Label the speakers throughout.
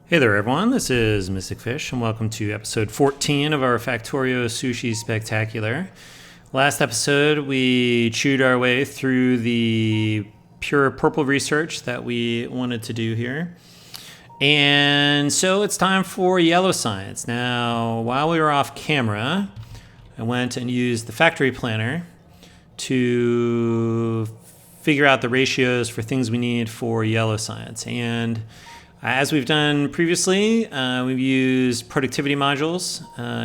Speaker 1: Hey there everyone, this is Mystic Fish and welcome to episode 14 of our Factorio Sushi Spectacular. Last episode we chewed our way through the pure purple research that we wanted to do here. And so it's time for yellow science. Now, while we were off camera, I went and used the factory planner to figure out the ratios for things we need for yellow science. And as we've done previously, we've used productivity modules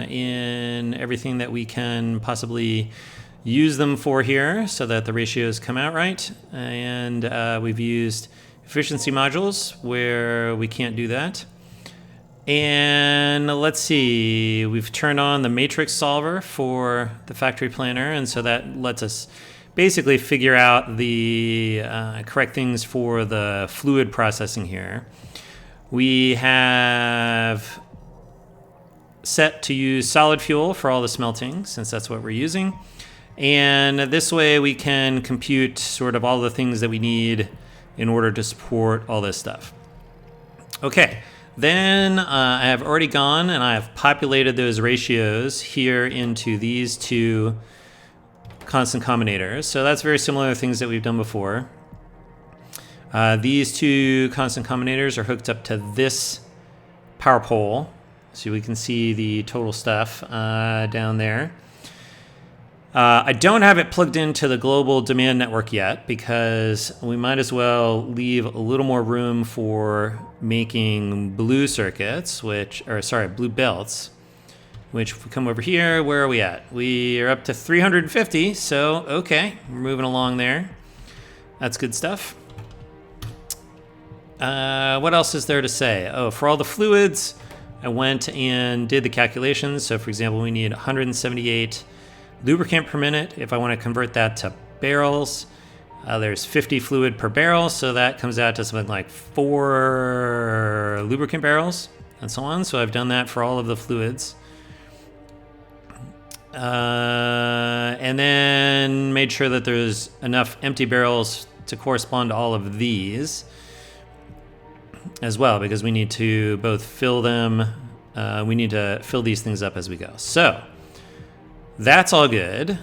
Speaker 1: in everything that we can possibly use them for here so that the ratios come out right. And we've used efficiency modules where we can't do that. And let's see, we've turned on the matrix solver for the factory planner, and so that lets us basically figure out the correct things for the fluid processing here. We have set to use solid fuel for all the smelting, since that's what we're using. And this way we can compute sort of all the things that we need in order to support all this stuff. Okay, then I have already gone and I have populated those ratios here into these two constant combinators. So that's very similar to things that we've done before. These two constant combinators are hooked up to this power pole, so we can see the total stuff down there. I don't have it plugged into the global demand network yet because we might as well leave a little more room for making blue circuits, blue belts, which if we come over here, where are we at? We are up to 350, so okay, we're moving along there. That's good stuff. What else is there to say? Oh, for all the fluids, I went and did the calculations. So for example, we need 178 lubricant per minute. If I want to convert that to barrels, there's 50 fluid per barrel. So that comes out to something like 4 lubricant barrels and so on. So I've done that for all of the fluids. And then made sure that there's enough empty barrels to correspond to all of these as well, because we need to both fill them. We need to fill these things up as we go. So that's all good.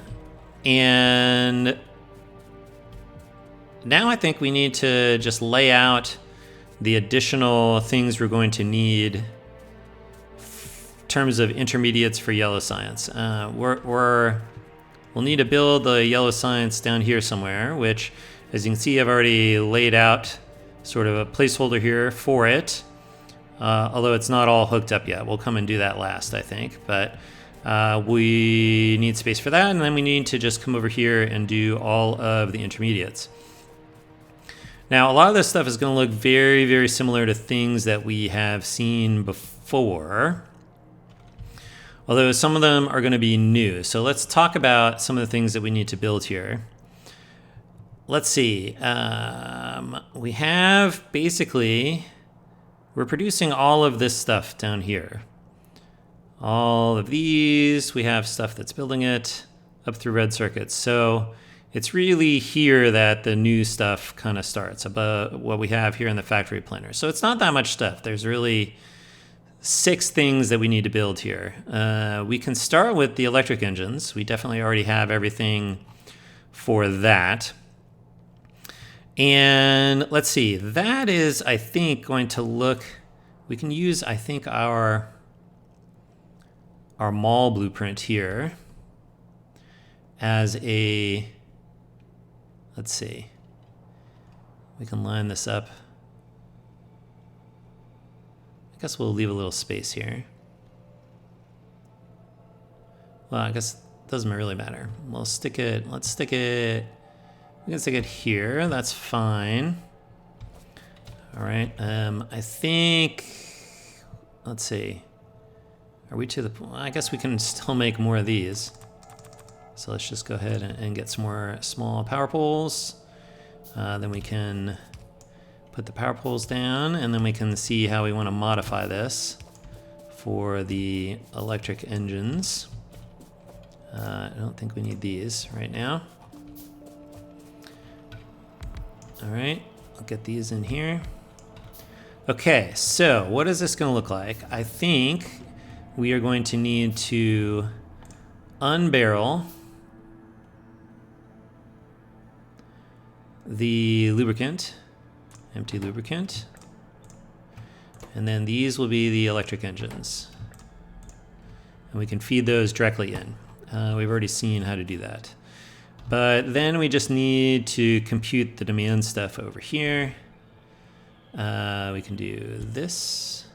Speaker 1: And now I think we need to just lay out the additional things we're going to need in terms of intermediates for yellow science. We'll need to build the yellow science down here somewhere, which, as you can see, I've already laid out sort of a placeholder here for it, although it's not all hooked up yet. We'll come and do that last, I think, but we need space for that, and then we need to just come over here and do all of the intermediates. Now, a lot of this stuff is going to look very, very similar to things that we have seen before, although some of them are going to be new. So let's talk about some of the things that we need to build here. Let's see, we have basically, we're producing all of this stuff down here. All of these, we have stuff that's building it up through red circuits. So it's really here that the new stuff kind of starts, about what we have here in the factory planner. So it's not that much stuff. There's really 6 things that we need to build here. We can start with the electric engines. We definitely already have everything for that. And let's see, that is, I think, going to look, we can use, I think, our mall blueprint here as a, let's see, we can line this up. I guess we'll leave a little space here. Well, I guess it doesn't really matter. Let's stick it, we can stick it here, that's fine. All right, I think, let's see. Are we to the point? I guess we can still make more of these. So let's just go ahead and get some more small power poles. Then we can put the power poles down, and then we can see how we want to modify this for the electric engines. I don't think we need these right now. All right, I'll get these in here. Okay, so what is this going to look like? I think we are going to need to unbarrel the lubricant, empty lubricant, and then these will be the electric engines. And we can feed those directly in. We've already seen how to do that. But then we just need to compute the demand stuff over here. We can do this,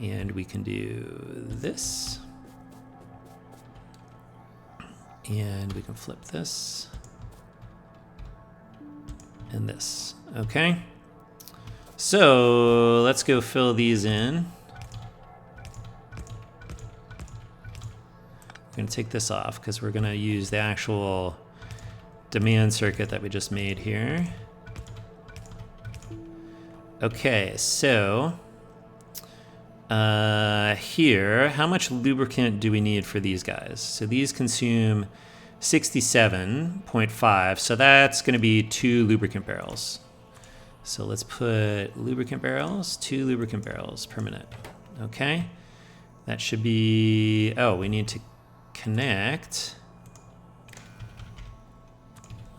Speaker 1: and we can do this, and we can flip this, and this. Okay. So let's go fill these in. We're going to take this off because we're going to use the actual demand circuit that we just made here. Okay, so here, how much lubricant do we need for these guys? So these consume 67.5, so that's going to be 2 lubricant barrels. So let's put lubricant barrels, 2 lubricant barrels per minute. Okay, that should be, oh, we need to connect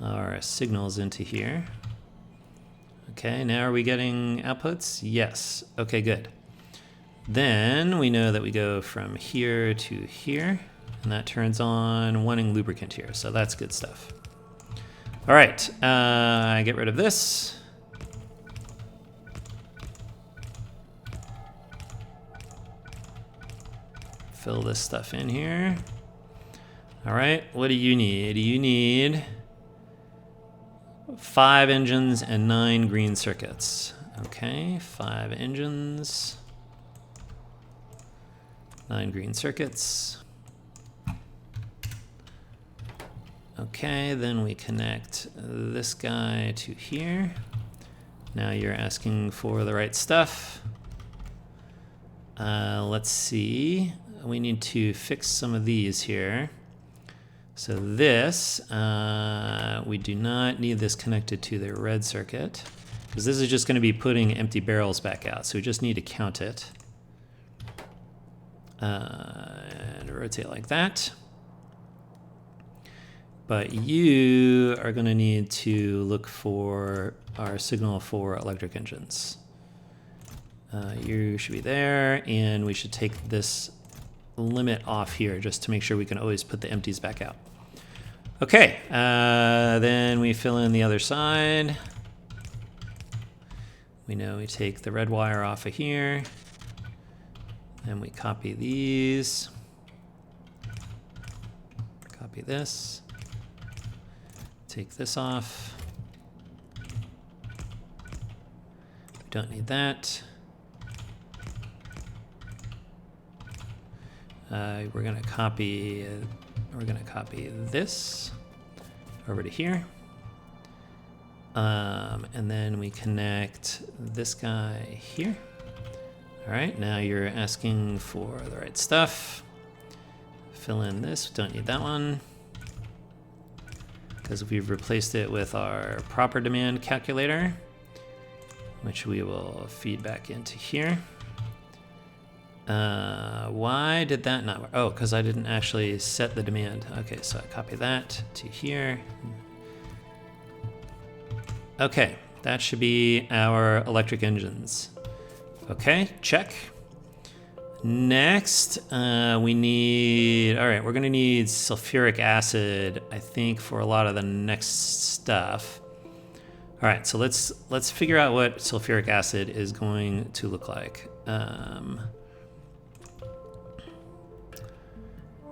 Speaker 1: our signals into here. Okay, now are we getting outputs? Yes. Okay, good. Then we know that we go from here to here, and that turns on wanting lubricant here, so that's good stuff. All right, get rid of this. Fill this stuff in here. All right, what do you need? You need 5 engines and 9 green circuits. Okay, 5 engines, 9 green circuits. Okay, then we connect this guy to here. Now you're asking for the right stuff. Let's see. We need to fix some of these here. So this, we do not need this connected to the red circuit because this is just going to be putting empty barrels back out. So we just need to count it and rotate like that. But you are going to need to look for our signal for electric engines. You should be there, and we should take this limit off here just to make sure we can always put the empties back out. Okay, then we fill in the other side. We know we take the red wire off of here, and we copy these. Copy this. Take this off. We don't need that. We're gonna copy this over to here. And then we connect this guy here. All right, now you're asking for the right stuff. Fill in this, don't need that one, because we've replaced it with our proper demand calculator, which we will feed back into here. Why did that not work? Oh, because I didn't actually set the demand. Okay, so I copy that to here. Okay, that should be our electric engines. Okay, check. Next, we need, all right, we're gonna need sulfuric acid, I think, for a lot of the next stuff. All right, so let's figure out what sulfuric acid is going to look like.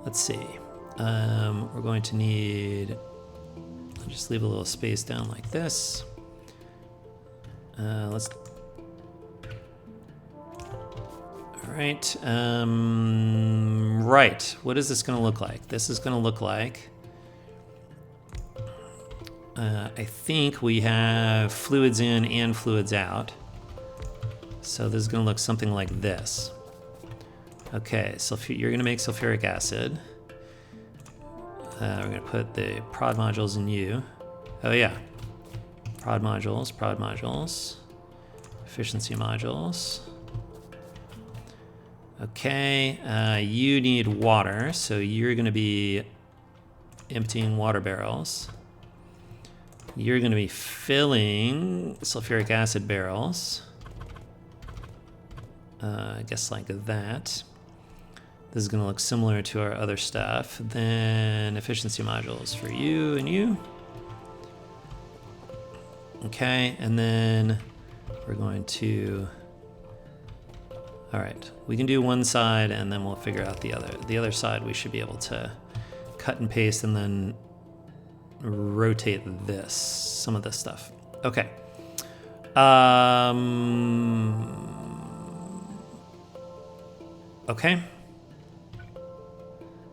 Speaker 1: Let's see. We're going to need, I'll just leave a little space down like this. All right. Right. What is this going to look like? This is going to look like, I think we have fluids in and fluids out. So this is going to look something like this. Okay, so you're going to make sulfuric acid. We're going to put the prod modules in you. Oh yeah, prod modules. efficiency modules. Okay, you need water, so you're going to be emptying water barrels. You're going to be filling sulfuric acid barrels. I guess like that. This is going to look similar to our other stuff. Then efficiency modules for you and you. Okay, and then we're going to... All right, we can do one side and then we'll figure out the other. The other side we should be able to cut and paste and then rotate this, some of this stuff. Okay. Okay.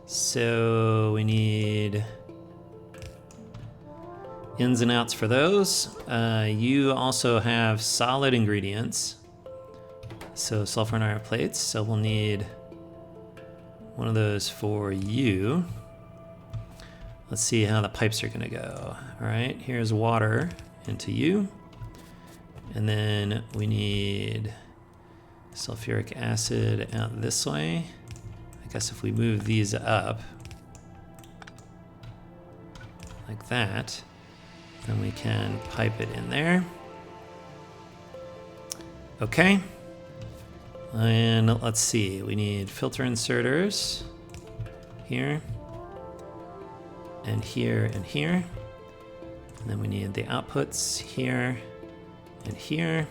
Speaker 1: So we need ins and outs for those. You also have solid ingredients. So sulfur and iron plates. So we'll need one of those for you. Let's see how the pipes are gonna go. All right, here's water into you. And then we need sulfuric acid out this way. I guess if we move these up like that, then we can pipe it in there. Okay. And let's see, we need filter inserters here, and here, and here. And then we need the outputs here and here.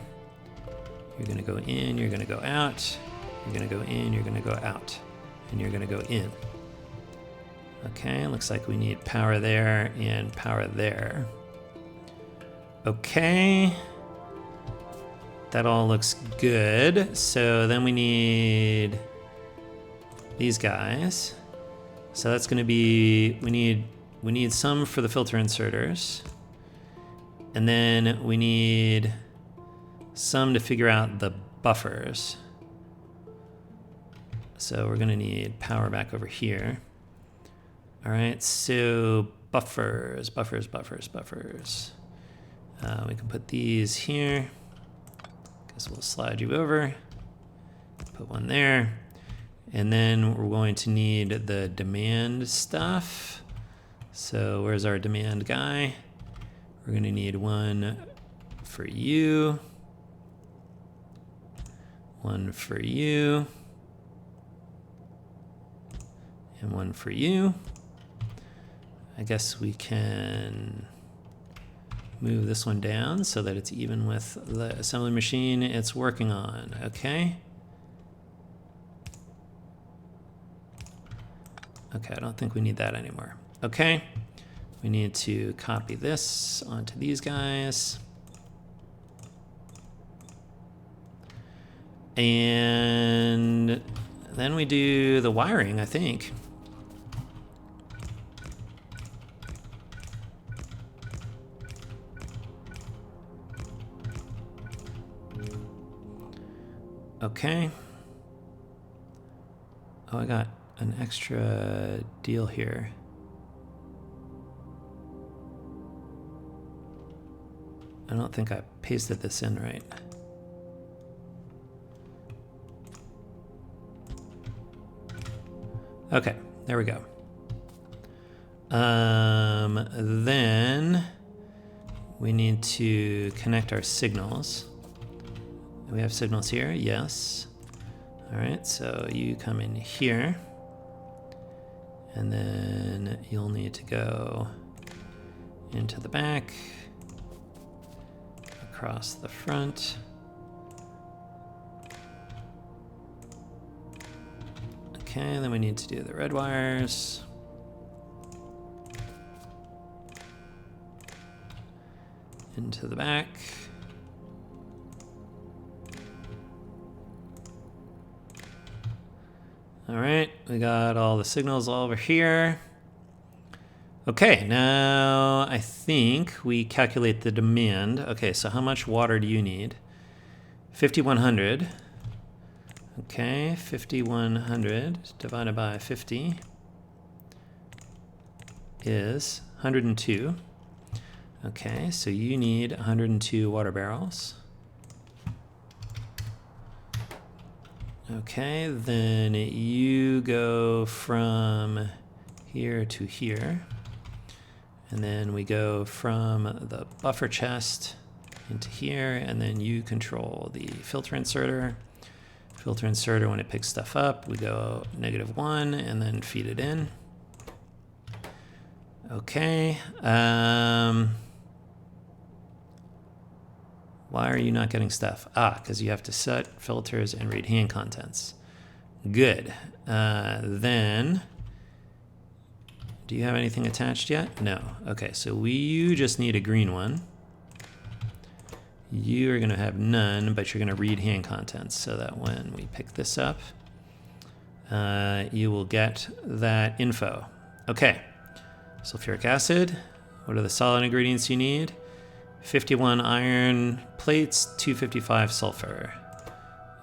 Speaker 1: You're gonna go in, you're gonna go out, you're gonna go in, you're gonna go out, and you're gonna go in. Okay, looks like we need power there and power there. Okay. That all looks good. So then we need these guys. So that's going to be, we need some for the filter inserters. And then we need some to figure out the buffers. So we're going to need power back over here. All right, so buffers. We can put these here. Guess we'll slide you over, put one there, and then we're going to need the demand stuff. So where's our demand guy? We're going to need one for you, one for you, and one for you. I guess we can move this one down so that it's even with the assembly machine it's working on. Okay. Okay, I don't think we need that anymore. Okay. We need to copy this onto these guys. And then we do the wiring, I think. Okay. Oh, I got an extra deal here. I don't think I pasted this in right. Okay, there we go. Then we need to connect our signals. We have signals here, yes. All right, so you come in here, and then you'll need to go into the back, across the front. Okay, then we need to do the red wires. Into the back. All right, we got all the signals all over here. Okay, now I think we calculate the demand. Okay, so how much water do you need? 5,100. Okay, 5,100 divided by 50 is 102. Okay, so you need 102 water barrels. Okay, then you go from here to here. And then we go from the buffer chest into here, and then you control the filter inserter. Filter inserter, when it picks stuff up, we go -1 and then feed it in. Okay. Why are you not getting stuff? Because you have to set filters and read hand contents. Good. Then, do you have anything attached yet? No. Okay, so you just need a green one. You are going to have none, but you're going to read hand contents so that when we pick this up, you will get that info. Okay. Sulfuric acid. What are the solid ingredients you need? 51 iron plates, 255 sulfur.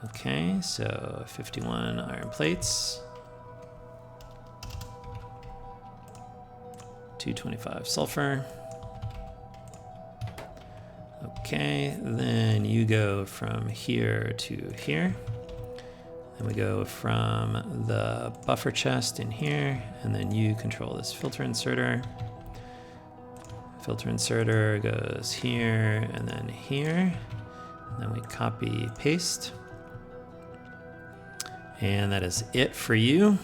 Speaker 1: Okay, so 51 iron plates, 225 sulfur. Okay, then you go from here to here. Then we go from the buffer chest in here, and then you control this filter inserter. Filter inserter goes here and then here. And then we copy, paste. And that is it for you.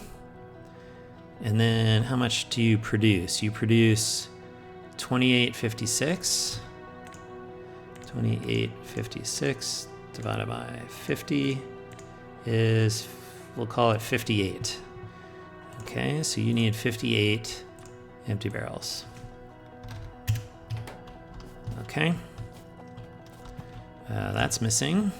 Speaker 1: And then how much do you produce? You produce 2856. 2856 divided by 50 is, we'll call it 58. Okay, so you need 58 empty barrels. Okay, that's missing.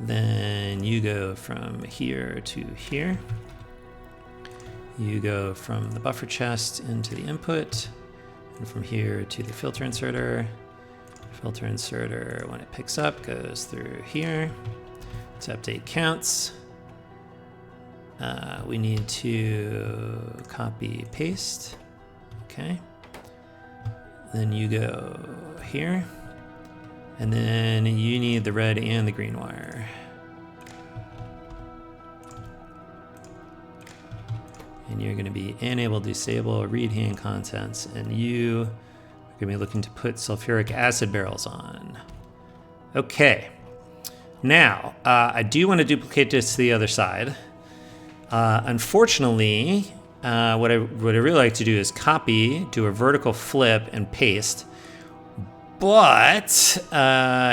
Speaker 1: Then you go from here to here. You go from the buffer chest into the input, and from here to the filter inserter. Filter inserter, when it picks up, goes through here to update counts. We need to copy, paste. Okay. Then you go here, and then you need the red and the green wire. And you're going to be enable, disable, read hand contents, and you are going to be looking to put sulfuric acid barrels on. Okay. Now, I do want to duplicate this to the other side. Unfortunately, what I really like to do is copy, do a vertical flip, and paste. But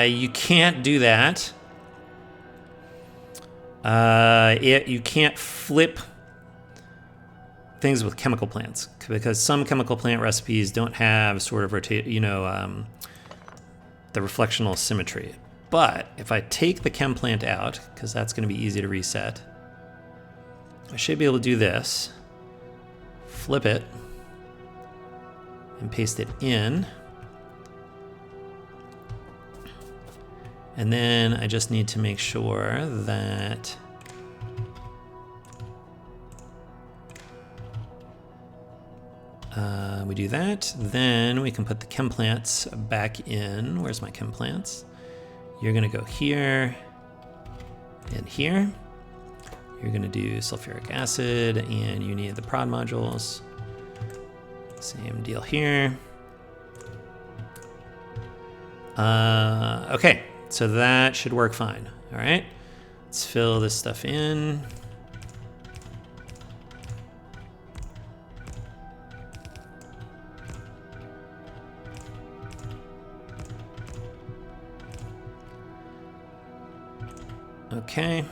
Speaker 1: you can't do that. You can't flip things with chemical plants because some chemical plant recipes don't have sort of the reflectional symmetry. But if I take the chem plant out, because that's going to be easy to reset, I should be able to do this. Flip it and paste it in. And then I just need to make sure that we do that. Then we can put the chem plants back in. Where's my chem plants? You're going to go here and here. You're going to do sulfuric acid, and you need the prod modules. Same deal here. Okay, so that should work fine. All right, let's fill this stuff in. Okay.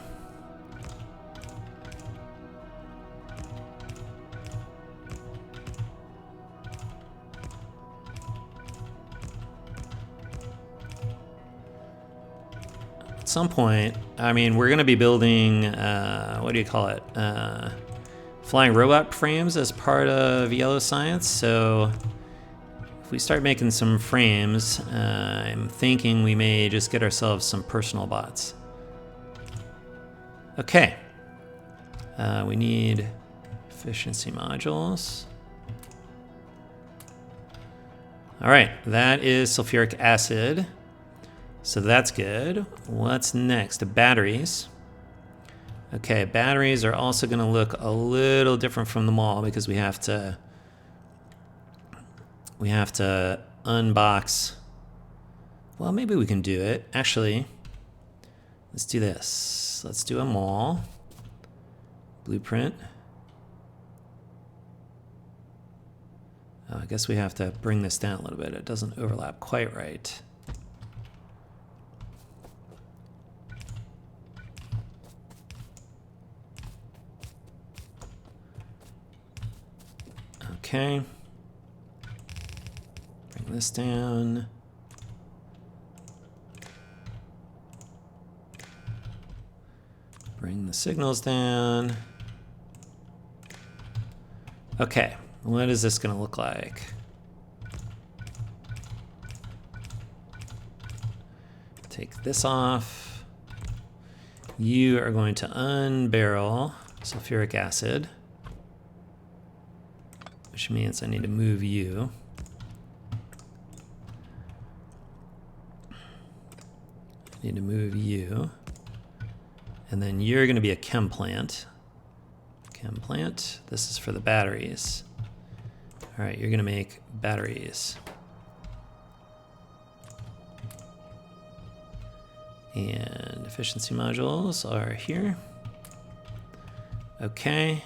Speaker 1: At some point, I mean, we're going to be building, what do you call it? Flying robot frames as part of Yellow Science. So if we start making some frames, I'm thinking we may just get ourselves some personal bots. Okay. We need efficiency modules. All right, that is sulfuric acid. So that's good. What's next? Batteries. Okay, batteries are also going to look a little different from the mall because we have to unbox. Well, maybe we can do it. Actually, let's do this. Let's do a mall blueprint. Oh, I guess we have to bring this down a little bit. It doesn't overlap quite right. Okay. Bring this down. Bring the signals down. Okay, what is this going to look like? Take this off. You are going to unbarrel sulfuric acid, which means I need to move you. I need to move you. And then you're going to be a chem plant. Chem plant. This is for the batteries. All right, you're going to make batteries. And efficiency modules are here. Okay.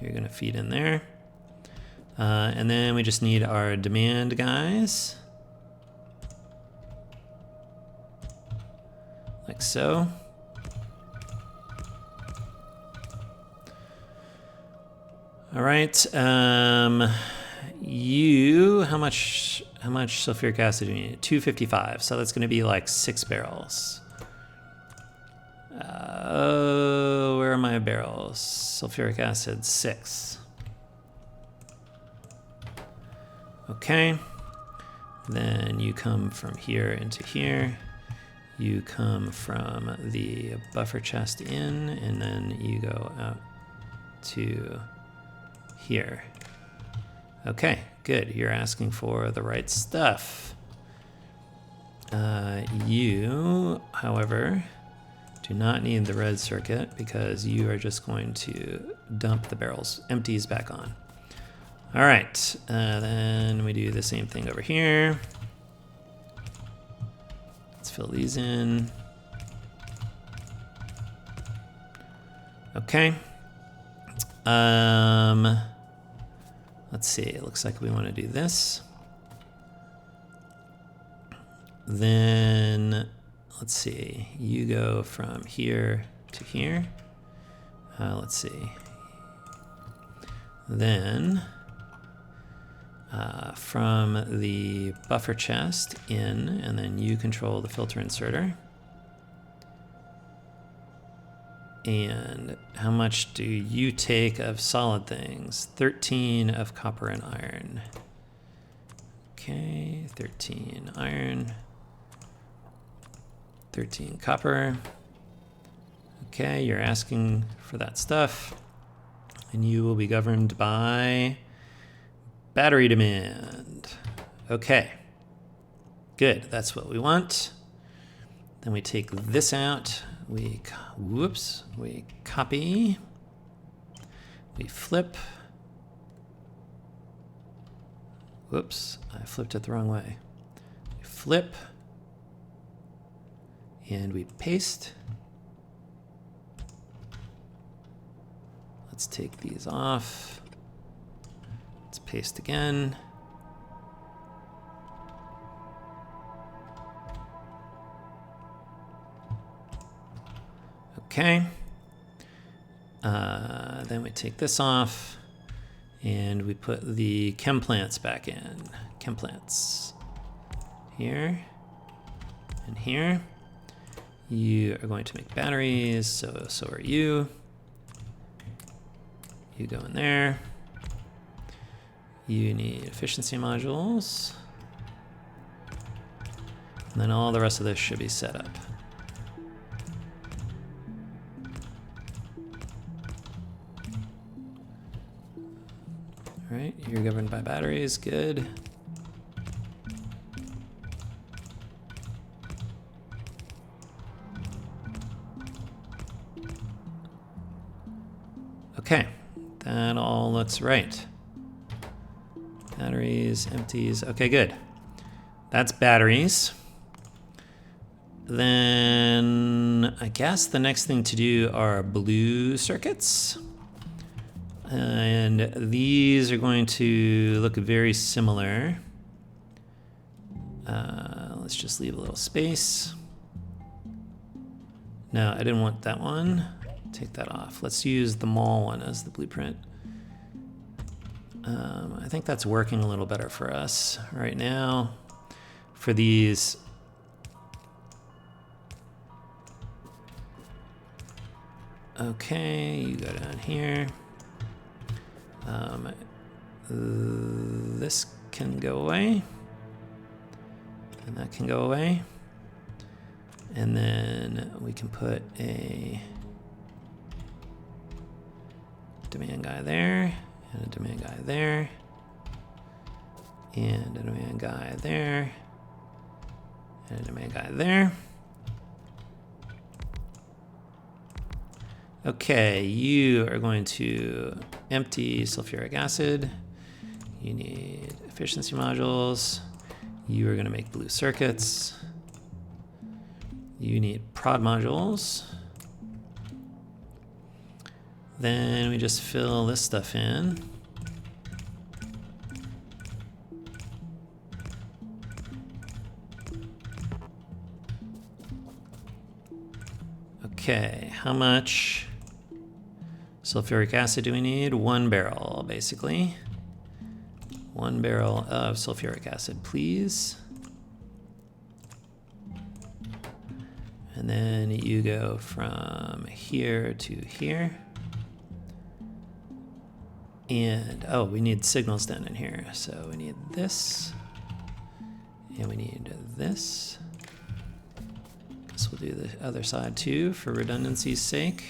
Speaker 1: You're going to feed in there. And then we just need our demand guys. Like so. All right. You, how much sulfuric acid do you need? 255. So that's going to be like 6 barrels. Where are my barrels? Sulfuric acid 6. Okay. Then you come from here into here. You come from the buffer chest in, and then you go out to here. Okay, good. You're asking for the right stuff. You, however, do not need the red circuit because you are just going to dump the barrels, empties back on. All right, then we do the same thing over here. Let's fill these in. Okay. Let's see, it looks like we want to do this. Then, let's see, you go from here to here. Let's see. Then, from the buffer chest in, and then you control the filter inserter. And how much do you take of solid things? 13 of copper and iron. Okay, 13 iron. 13 copper. Okay, you're asking for that stuff. And you will be governed by battery demand. Okay, good, that's what we want. Then we take this out. We copy, we flip. Whoops, I flipped it the wrong way. We flip, and we paste. Let's take these off. Let's paste again. Okay. Then we take this off and we put the chem plants back in. Chem plants. Here and here. You are going to make batteries, so are you. You go in there. You need efficiency modules. And then all the rest of this should be set up. All right, you're governed by batteries, good. Okay, that all looks right. Batteries, empties. Okay, good. That's batteries. Then I guess the next thing to do are blue circuits. And these are going to look very similar. Let's just leave a little space. No, I didn't want that one. Take that off. Let's use the mall one as the blueprint. I think that's working a little better for us right now. For these, okay, you go down here. This can go away, and that can go away. And then we can put a demand guy there, and a demand guy there, and a demand guy there, and a demand guy there. Okay, you are going to empty sulfuric acid. You need efficiency modules. You are going to make blue circuits. You need prod modules. Then we just fill this stuff in. Okay, how much sulfuric acid do we need? 1 barrel, basically. 1 barrel of sulfuric acid, please. And then you go from here to here. And, oh, we need signals down in here. So we need this. And we need this. Guess we'll do the other side too for redundancy's sake.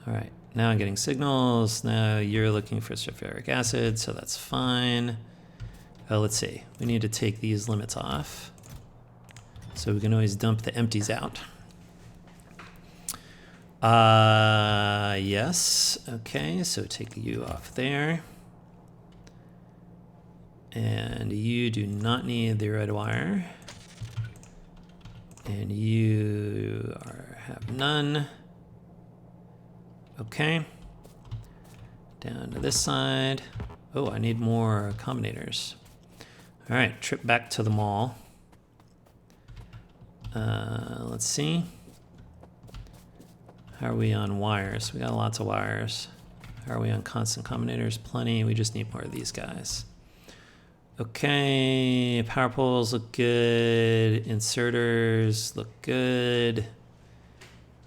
Speaker 1: All right, now I'm getting signals. Now you're looking for sulfuric acid, so that's fine. Let's see, we need to take these limits off. So we can always dump the empties out. Yes, okay, so take you off there. And you do not need the red wire. And you have none. Okay. Down to this side. Oh, I need more combinators. All right, trip back to the mall. Let's see. How are we on wires? We got lots of wires. How are we on constant combinators? Plenty. We just need more of these guys. Okay, power poles look good. Inserters look good.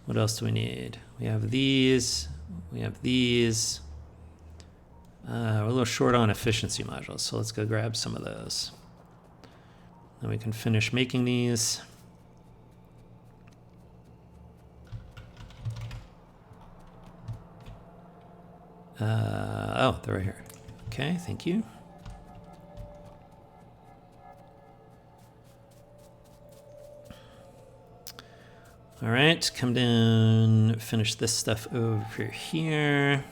Speaker 1: What else do we need? We have these. We have these. We're a little short on efficiency modules, so let's go grab some of those. Then we can finish making these. Oh, they're right here. Okay, thank you. All right, come down, finish this stuff over here.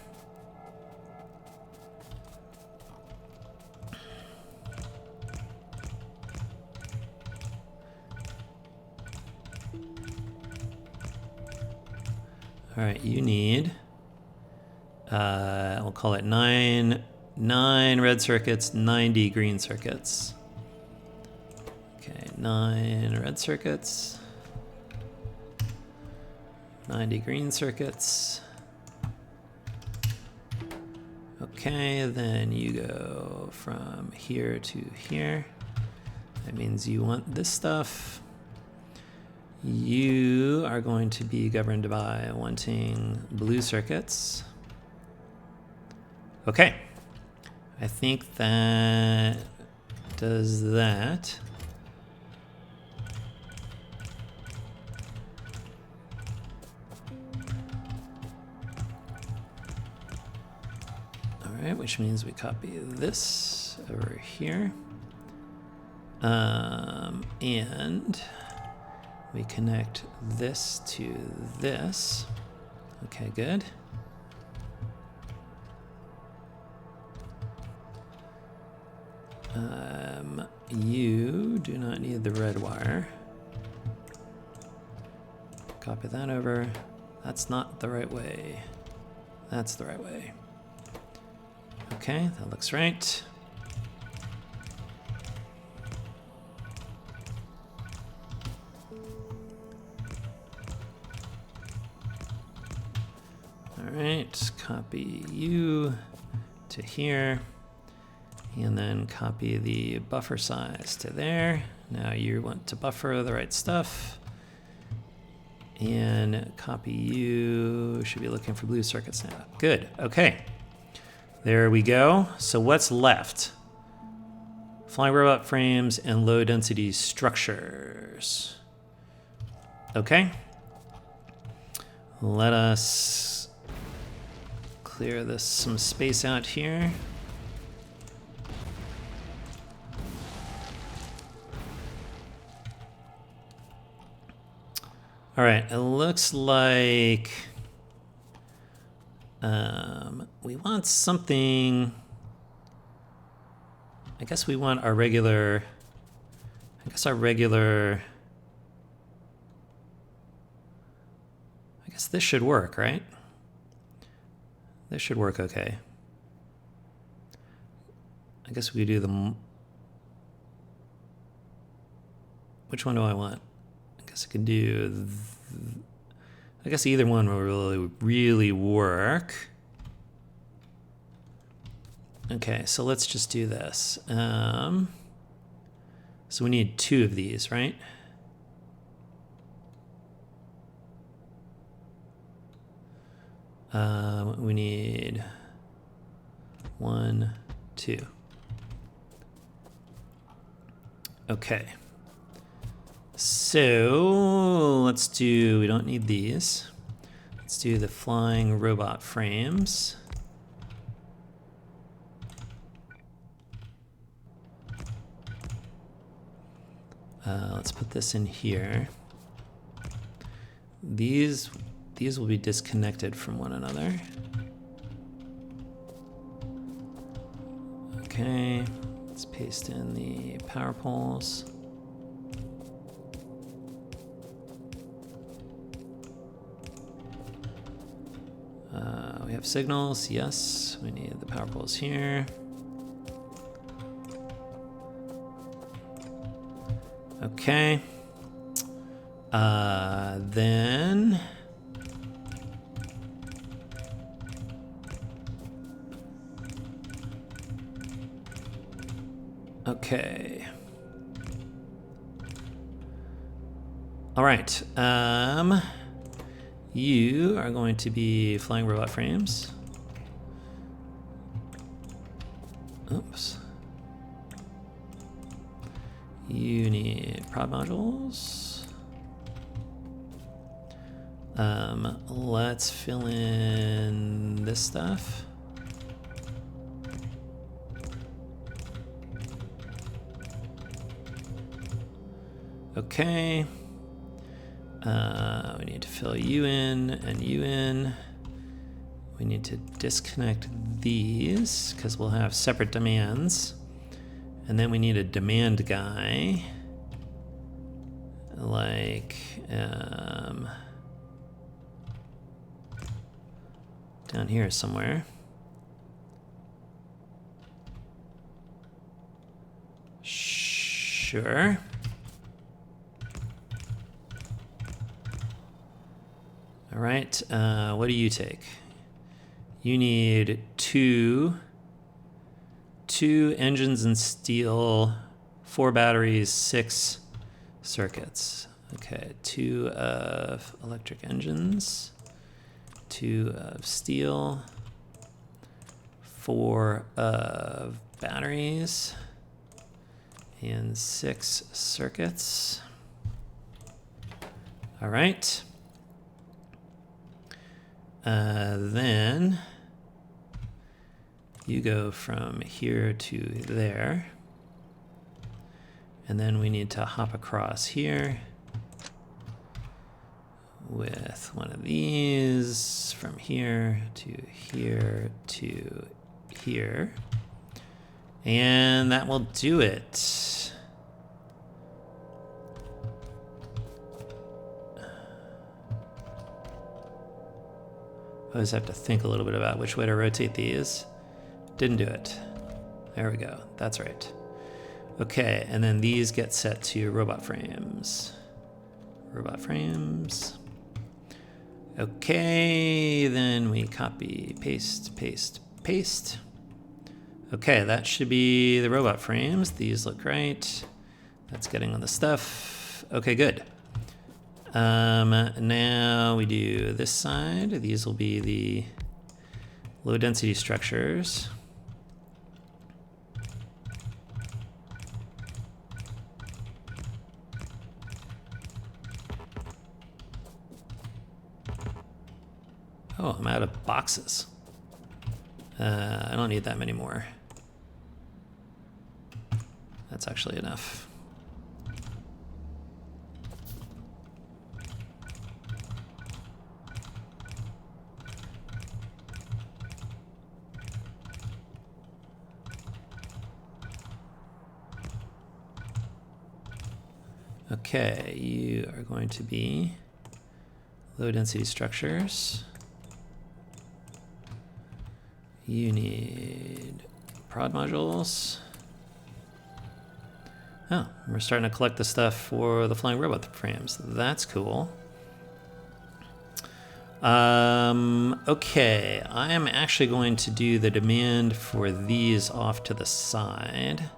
Speaker 1: All right, you need, we'll call it nine red circuits, 90 green circuits. Okay, 9 red circuits. 90 green circuits. Okay, then you go from here to here. That means you want this stuff. You are going to be governed by wanting blue circuits. Okay, I think that does that. Which means we copy this over here. And we connect this to this. Okay, good. You do not need the red wire. Copy that over. That's not the right way. That's the right way. Okay, that looks right. All right, copy you to here. And then copy the buffer size to there. Now you want to buffer the right stuff. And copy you, should be looking for blue circuits now. Good, okay. There we go. So what's left? Flying robot frames and low density structures. Okay. Let us clear this some space out here. All right, it looks like we want something. I guess we want our regular. I guess this should work, right? This should work okay. I guess we do the. Which one do I want? I guess I can do. I guess either one will really work. Okay, so let's just do this. So we need 2 of these, right? We need 1, 2. Okay. So let's do, we don't need these. Let's do the flying robot frames. Let's put this in here. These will be disconnected from one another. Okay, let's paste in the power poles. We have signals, yes. We need the power poles here. Okay. Then okay. All right. You are going to be flying robot frames. Oops. You need prod modules. Let's fill in this stuff. Okay. We need to fill you in and you in. We need to disconnect these because we'll have separate demands. And then we need a demand guy. Like, down here somewhere. Sure. All right, what do you take? You need two engines and steel, 4 batteries, 6 circuits. Okay, 2 of electric engines, 2 of steel, 4 of batteries, and 6 circuits. All right. Then you go from here to there. And then we need to hop across here. with one of these from here to here to here. And that will do it. I always have to think a little bit about which way to rotate these. Didn't do it. There we go. That's right. Okay, and then these get set to robot frames. Robot frames. Okay, then we copy, paste, paste, paste. Okay, that should be the robot frames. These look right. That's getting on the stuff. Okay, good. Now we do this side. These will be the low density structures. Oh, I'm out of boxes. I don't need that many more. That's actually enough. Okay, you are going to be low density structures. You need prod modules. Oh, we're starting to collect the stuff for the flying robot frames. That's cool. Okay, I am actually going to do the demand for these off to the side.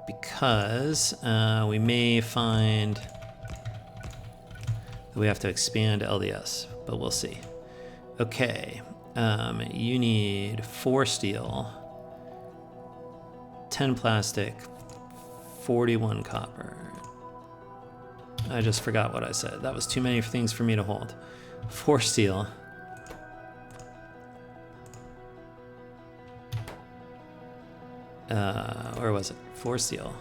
Speaker 1: Because we may find that we have to expand LDS, but we'll see. Okay, you need 4 steel, 10 plastic, 41 copper. I just forgot what I said. That was too many things for me to hold. 4 steel. Where was it? 4 steel.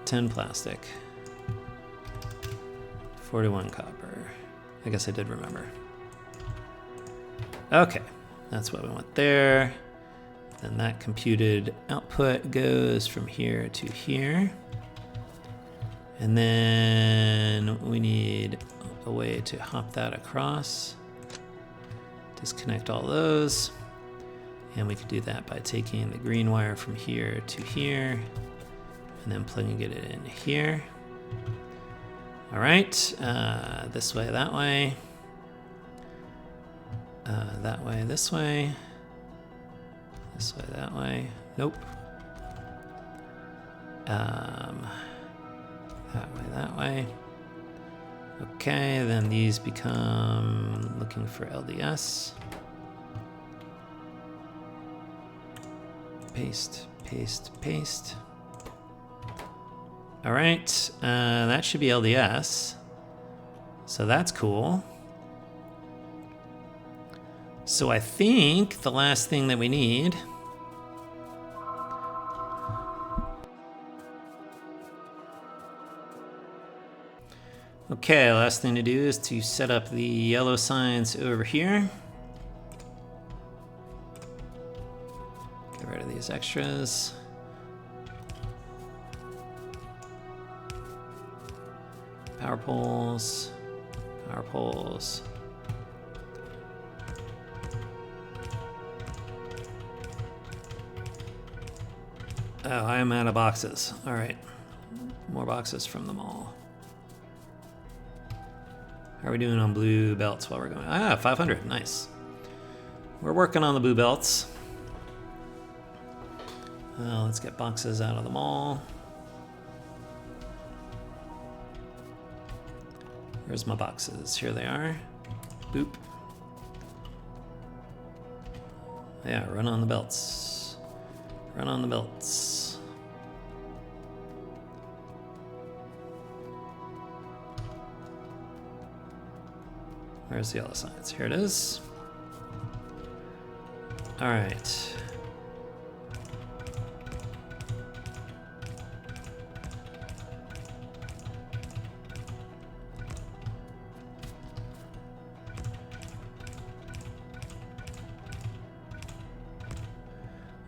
Speaker 1: 10 plastic. 41 copper. I guess I did remember. Okay, that's what we want there. Then that computed output goes from here to here. And then we need a way to hop that across. Disconnect all those. And we could do that by taking the green wire from here to here and then plugging it in here. All right, this way, that way. That way, this way. This way, that way. Nope. That way, that way. Okay, then these become looking for LDS. Paste, paste, paste. All right, that should be LDS. So that's cool. So I think the last thing that we need okay, last thing to do is to set up the yellow signs over here. Get rid of these extras. Power poles, power poles. Oh, I am out of boxes. All right, more boxes from them all. How are we doing on blue belts while we're going? Ah, 500, nice. We're working on the blue belts. Let's get boxes out of the mall. Where's my boxes? Here they are. Boop. Yeah, run on the belts. Run on the belts. Where's the yellow signs? Here it is. All right.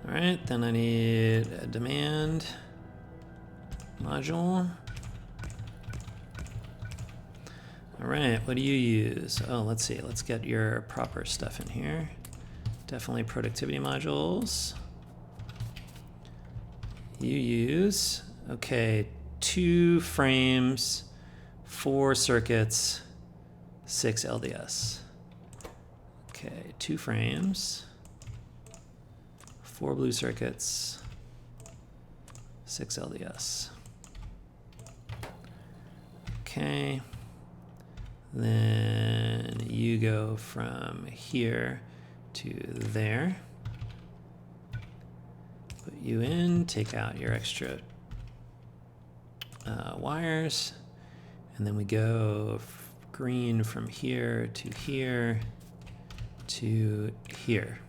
Speaker 1: All right, then I need a demand module. All right, what do you use? Oh, let's see. Let's get your proper stuff in here. Definitely productivity modules. You use, okay, 2 frames, 4 circuits, 6 LDS. Okay, 2 frames, 4 blue circuits, 6 LDS. Okay. Then you go from here to there. Put you in, take out your extra wires, and then we go green from here to here to here.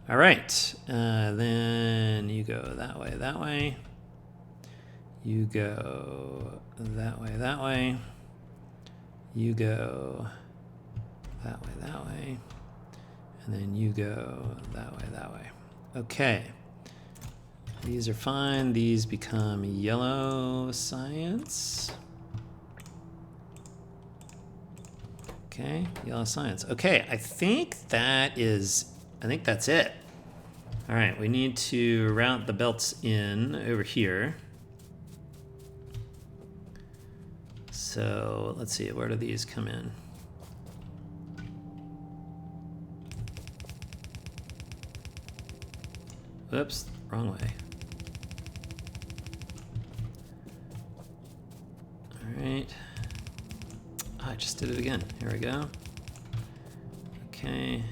Speaker 1: All right, then you go that way, that way. You go that way, that way. You go that way, that way. And then you go that way, that way. Okay. These are fine. These become yellow science. Okay, yellow science. Okay, I think that's it. All right, we need to route the belts in over here. So let's see, where do these come in? Oops, wrong way. All right. Oh, I just did it again. Here we go. Okay.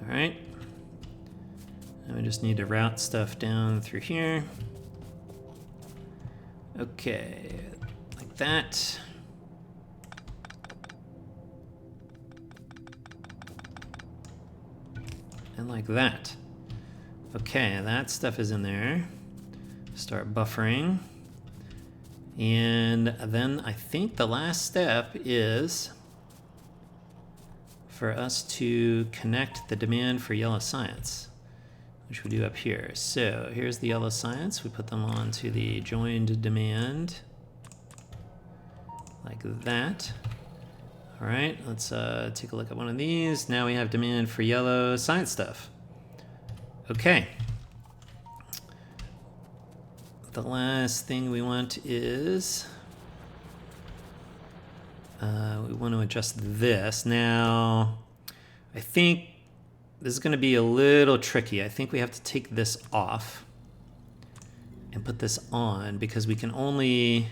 Speaker 1: All right. And we just need to route stuff down through here. Okay, like that. And like that. Okay, that stuff is in there. Start buffering. And then I think the last step is for us to connect the demand for yellow science, which we do up here. So here's the yellow science. We put them onto the joined demand like that. All right, let's take a look at one of these. Now we have demand for yellow science stuff. Okay. The last thing we want is we want to adjust this. Now, I think this is going to be a little tricky. I think we have to take this off and put this on because we can only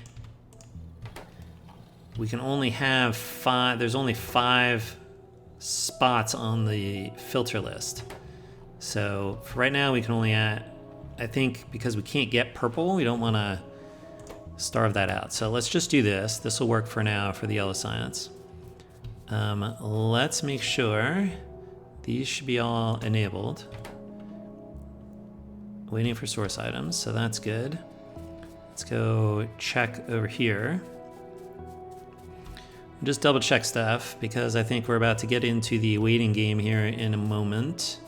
Speaker 1: have 5. There's only 5 spots on the filter list. So for right now we can only add, I think because we can't get purple, we don't want to starve that out. So let's just do this. This will work for now for the yellow science. Let's make sure these should be all enabled. Waiting for source items, so that's good. Let's go check over here. Just double check stuff because I think we're about to get into the waiting game here in a moment.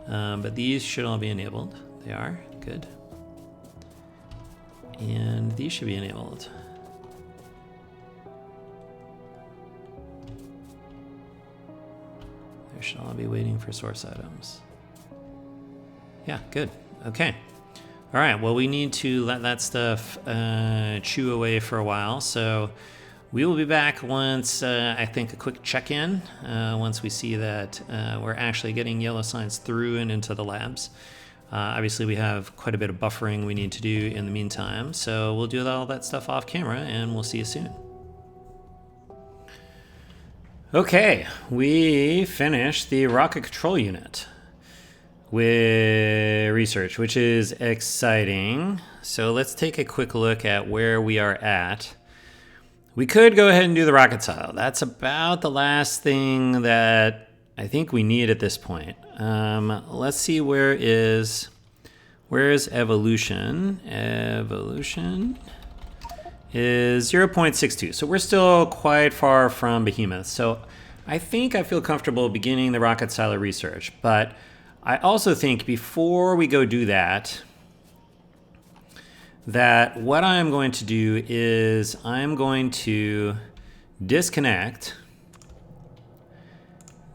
Speaker 1: But these should all be enabled. They are, good. And these should be enabled. They should all be waiting for source items. Yeah, good. Okay. All right, well, we need to let that stuff chew away for a while. So we will be back once, I think, a quick check-in, once we see that we're actually getting yellow science through and into the labs. Obviously, we have quite a bit of buffering we need to do in the meantime, so we'll do all that stuff off camera, and we'll see you soon. Okay, we finished the rocket control unit with research, which is exciting. So let's take a quick look at where we are at. We could go ahead and do the rocket tile. That's about the last thing that I think we need at this point. Let's see, where is evolution? Evolution is 0.62. So we're still quite far from behemoth. So I think I feel comfortable beginning the rocket silo research, but I also think before we go do that, that what I'm going to do is I'm going to disconnect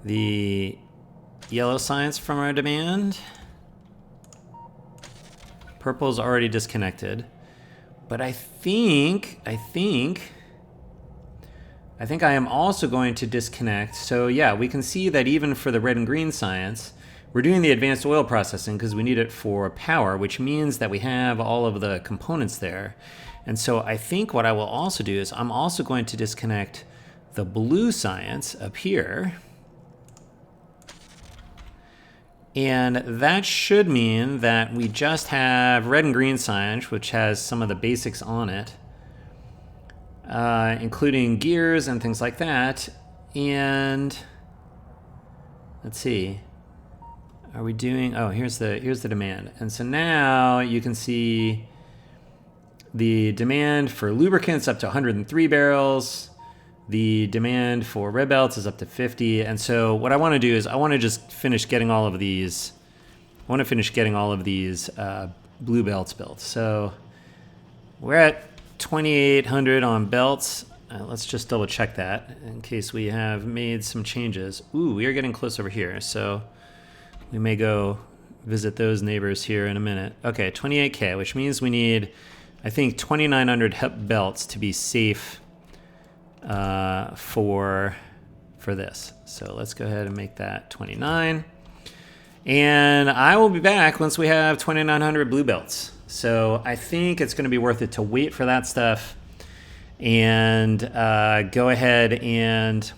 Speaker 1: the yellow science from our demand. Purple's already disconnected, but I think I am also going to disconnect. So yeah, we can see that even for the red and green science, we're doing the advanced oil processing because we need it for power, which means that we have all of the components there. And so I think what I will also do is I'm also going to disconnect the blue science up here. And that should mean that we just have red and green science, which has some of the basics on it, including gears and things like that. And let's see. Are we doing, oh, here's the demand. And so now you can see the demand for lubricants up to 103 barrels. The demand for red belts is up to 50. And so what I want to do is I want to just finish getting all of these. I want to finish getting all of these blue belts built. So we're at 2,800 on belts. Let's just double check that in case we have made some changes. Ooh, we are getting close over here. So we may go visit those neighbors here in a minute. Okay, 28K, which means we need, I think, 2,900 belts to be safe for this. So let's go ahead and make that 29. And I will be back once we have 2,900 blue belts. So I think it's going to be worth it to wait for that stuff and go ahead and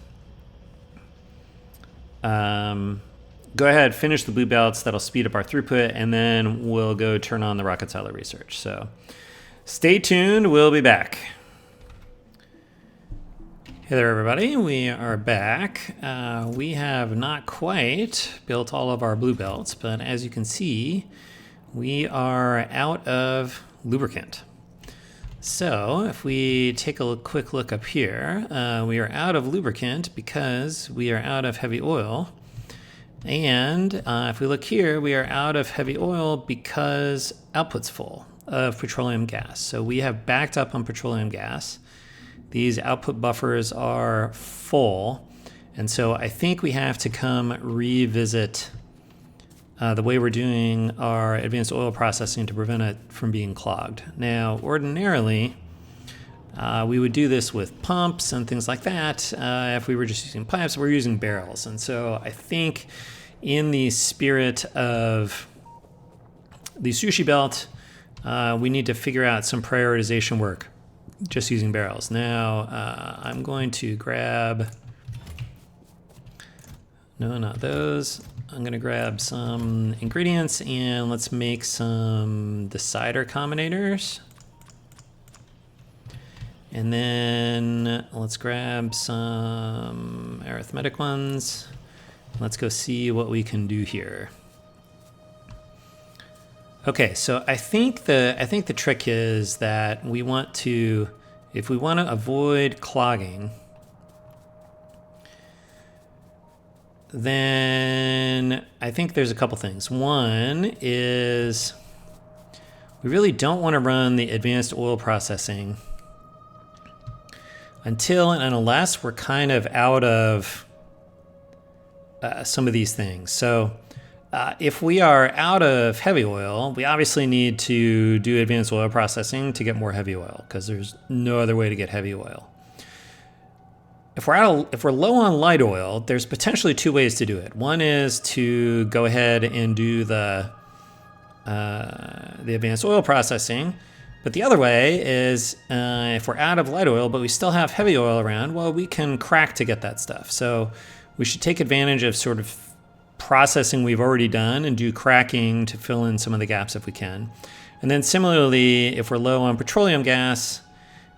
Speaker 1: finish the blue belts. That'll speed up our throughput, and then we'll go turn on the rocket silo research. So stay tuned. We'll be back. Hey there, everybody. We are back. We have not quite built all of our blue belts, but as you can see, we are out of lubricant. So if we take a quick look up here, we are out of lubricant because we are out of heavy oil. And if we look here, we are out of heavy oil because output's full of petroleum gas. So we have backed up on petroleum gas. These output buffers are full. And so I think we have to come revisit the way we're doing our advanced oil processing to prevent it from being clogged. Now, ordinarily, we would do this with pumps and things like that. If we were just using pipes, we're using barrels. And so I think in the spirit of the Sushi belt, we need to figure out some prioritization work just using barrels. Now, I'm going to grab, no, not those. I'm going to grab some ingredients and let's make some decider combinators. And then let's grab some arithmetic ones. Let's go see what we can do here. Okay, so I think the trick is that we want to, if we want to avoid clogging, then I think there's a couple things. One is we really don't want to run the advanced oil processing until and unless we're kind of out of some of these things. So if we are out of heavy oil, we obviously need to do advanced oil processing to get more heavy oil because there's no other way to get heavy oil. If we're low on light oil, there's potentially two ways to do it. One is to go ahead and do the advanced oil processing, but the other way is if we're out of light oil but we still have heavy oil around, well, we can crack to get that stuff. So we should take advantage of sort of processing we've already done and do cracking to fill in some of the gaps if we can. And then similarly, if we're low on petroleum gas,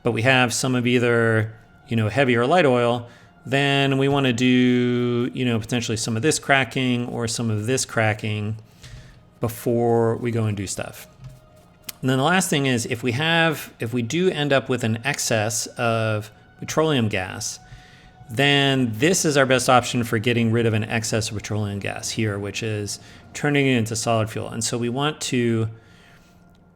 Speaker 1: but we have some of either heavy or light oil, then we want to do potentially some of this cracking or some of this cracking before we go and do stuff. And then the last thing is if we do end up with an excess of petroleum gas, then this is our best option for getting rid of an excess of petroleum gas here, which is turning it into solid fuel. And so we want to,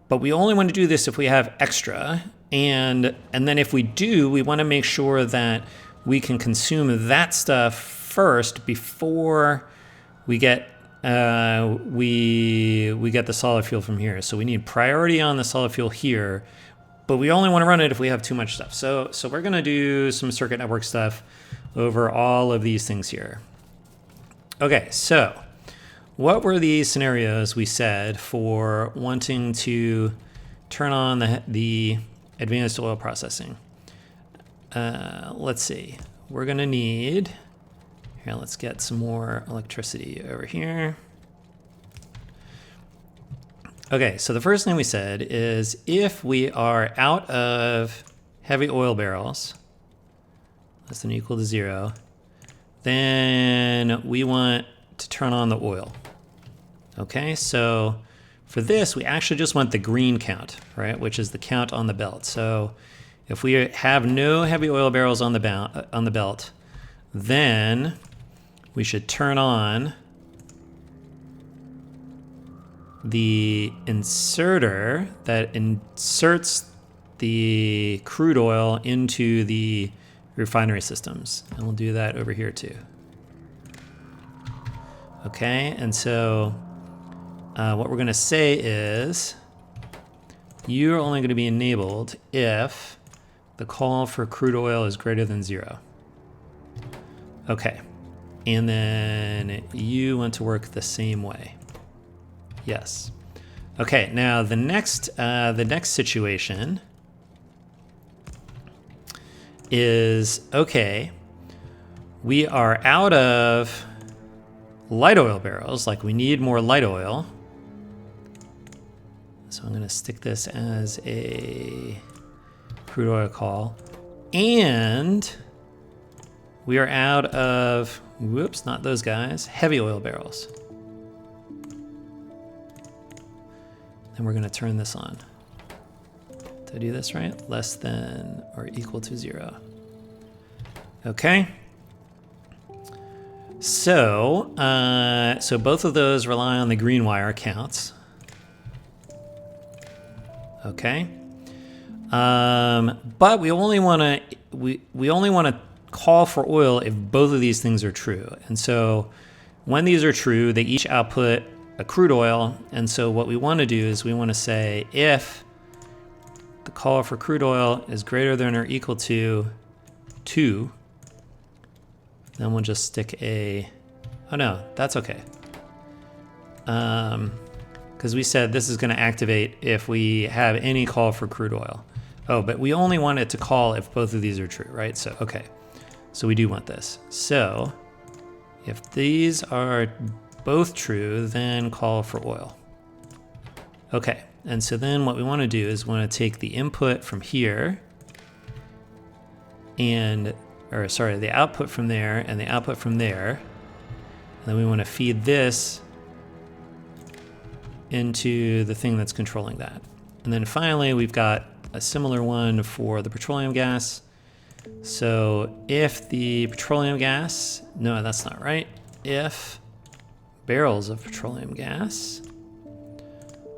Speaker 1: but we only want to do this if we have extra. And then if we do, we want to make sure that we can consume that stuff first before we get we get the solid fuel from here. So we need priority on the solid fuel here, but we only want to run it if we have too much stuff. So we're going to do some circuit network stuff over all of these things here. Okay, so what were the scenarios we said for wanting to turn on the advanced oil processing? Let's see. We're going to need, here, let's get some more electricity over here. Okay, so the first thing we said is if we are out of heavy oil barrels, less than or equal to 0, then we want to turn on the oil. Okay, so for this, we actually just want the green count, right, which is the count on the belt. So if we have no heavy oil barrels on the belt, then we should turn on the inserter that inserts the crude oil into the refinery systems. And we'll do that over here too. Okay, and so what we're going to say is you're only going to be enabled if the call for crude oil is greater than 0. Okay, and then you want to work the same way. Yes. Okay, now the next situation is, okay, we are out of light oil barrels, like we need more light oil. So I'm going to stick this as a crude oil call. And we are out of, whoops, not those guys, heavy oil barrels. And we're going to turn this on. Did I do this right? Less than or equal to 0. Okay. So, so both of those rely on the green wire counts. Okay. But we only want to we only want to call for oil if both of these things are true. And so when these are true, they each output a crude oil. And so what we want to do is we want to say if the call for crude oil is greater than or equal to 2, then we'll just stick a, oh no, that's okay. Because we said this is going to activate if we have any call for crude oil. Oh, but we only want it to call if both of these are true, right? So, okay. So we do want this. So if these are both true, then call for oil. Okay, and so then what we want to do is we want to take the input from here and, or sorry, the output from there and the output from there. And then we want to feed this into the thing that's controlling that. And then finally, we've got a similar one for the petroleum gas. So if the petroleum gas, no, that's not right. If barrels of petroleum gas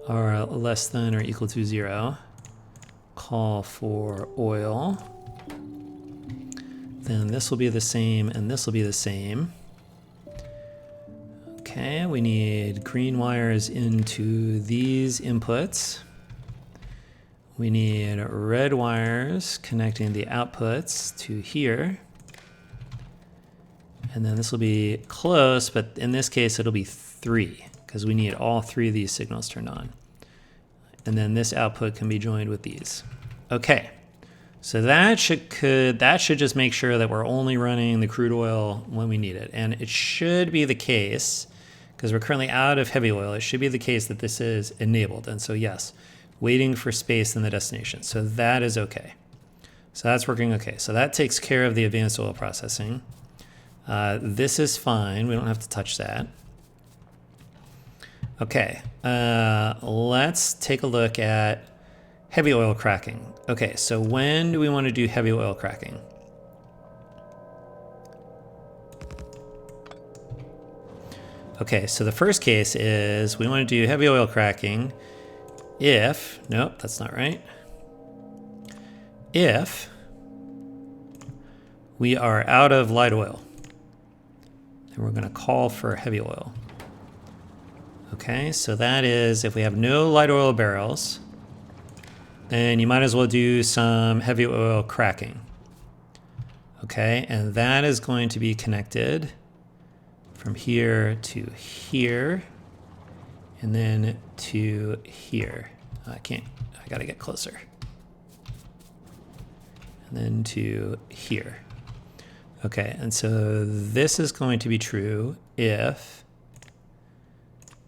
Speaker 1: are less than or equal to 0, call for oil, then this will be the same and this will be the same. Okay, we need green wires into these inputs. We need red wires connecting the outputs to here. And then this will be close, but in this case, it'll be 3 because we need all 3 of these signals turned on. And then this output can be joined with these. Okay, so that should just make sure that we're only running the crude oil when we need it. And it should be the case, because we're currently out of heavy oil, it should be the case that this is enabled. And so yes, waiting for space in the destination. So that is okay. So that's working okay. So that takes care of the advanced oil processing. This is fine. We don't have to touch that. Okay, let's take a look at heavy oil cracking. Okay, so when do we want to do heavy oil cracking? Okay, so the first case is we want to do heavy oil cracking if, nope, that's not right. If we are out of light oil, then we're going to call for heavy oil. Okay, so that is if we have no light oil barrels, then you might as well do some heavy oil cracking. Okay, and that is going to be connected from here to here, and then to here. I gotta get closer. And then to here. Okay, and so this is going to be true if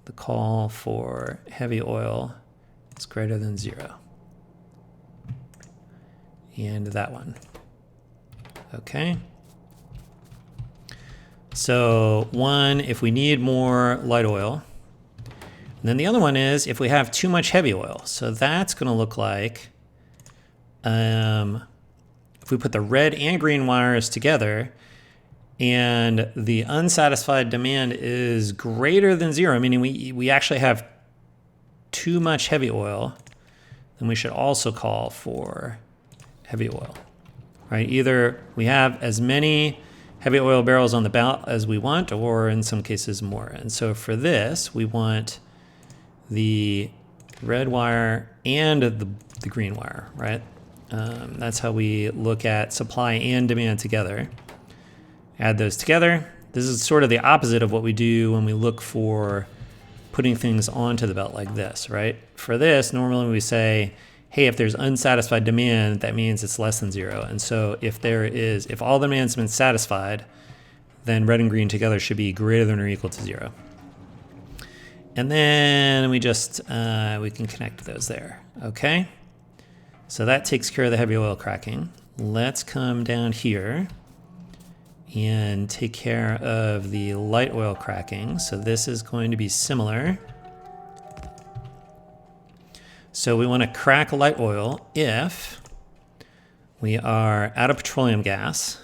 Speaker 1: the call for heavy oil is greater than 0. And that one. Okay. So one, if we need more light oil. And then the other one is if we have too much heavy oil. So that's going to look like if we put the red and green wires together and the unsatisfied demand is greater than 0, meaning we actually have too much heavy oil, then we should also call for heavy oil, right? Either we have as many heavy oil barrels on the belt as we want, or in some cases more. And so for this, we want the red wire and the green wire, right? That's how we look at supply and demand together. Add those together. This is sort of the opposite of what we do when we look for putting things onto the belt like this, right? For this, normally we say, hey, if there's unsatisfied demand, that means it's less than 0. And so if all the demand's been satisfied, then red and green together should be greater than or equal to 0. And then we just, we can connect those there, okay? So that takes care of the heavy oil cracking. Let's come down here and take care of the light oil cracking. So this is going to be similar. So we want to crack light oil if we are out of petroleum gas.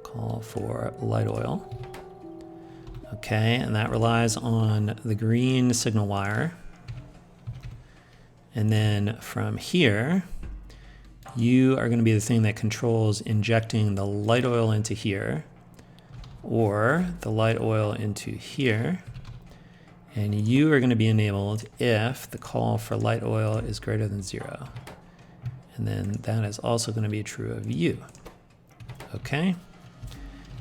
Speaker 1: Call for light oil. Okay, and that relies on the green signal wire. And then from here, you are going to be the thing that controls injecting the light oil into here, or the light oil into here. And you are going to be enabled if the call for light oil is greater than 0. And then that is also going to be true of you. Okay?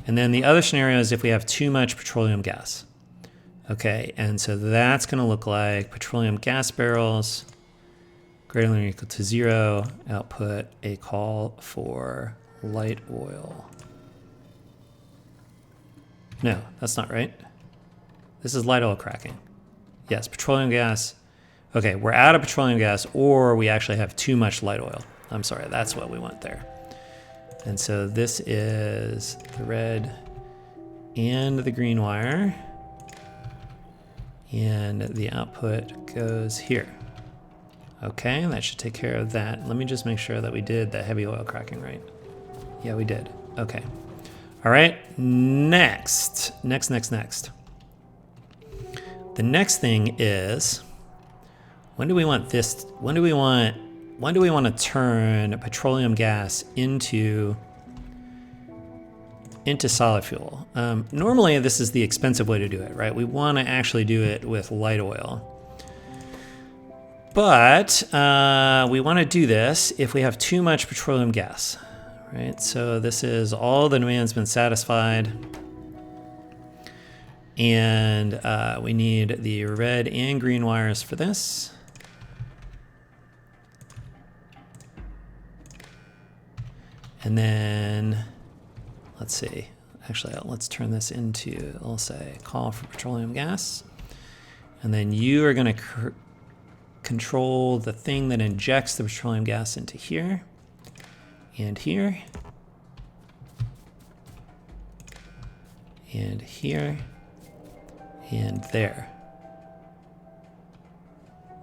Speaker 1: And then the other scenario is if we have too much petroleum gas. Okay, and so that's going to look like petroleum gas barrels greater than or equal to 0, output a call for light oil. No, that's not right. This is light oil cracking. Yes, petroleum gas. Okay, we're out of petroleum gas, or we actually have too much light oil. I'm sorry, that's what we want there. And so this is the red and the green wire, and the output goes here. Okay, that should take care of that. Let me just make sure that we did the heavy oil cracking right. Yeah, we did. Okay. All right, next. The next thing is, when do we want this? When do we want to turn petroleum gas into solid fuel? Normally, this is the expensive way to do it, right? We want to actually do it with light oil. But we want to do this if we have too much petroleum gas, right? So this is all the demand's been satisfied. And we need the red and green wires for this. And then, let's see. Actually, let's turn this into, I'll say, call for petroleum gas. And then you are going to control the thing that injects the petroleum gas into here and here and here and there.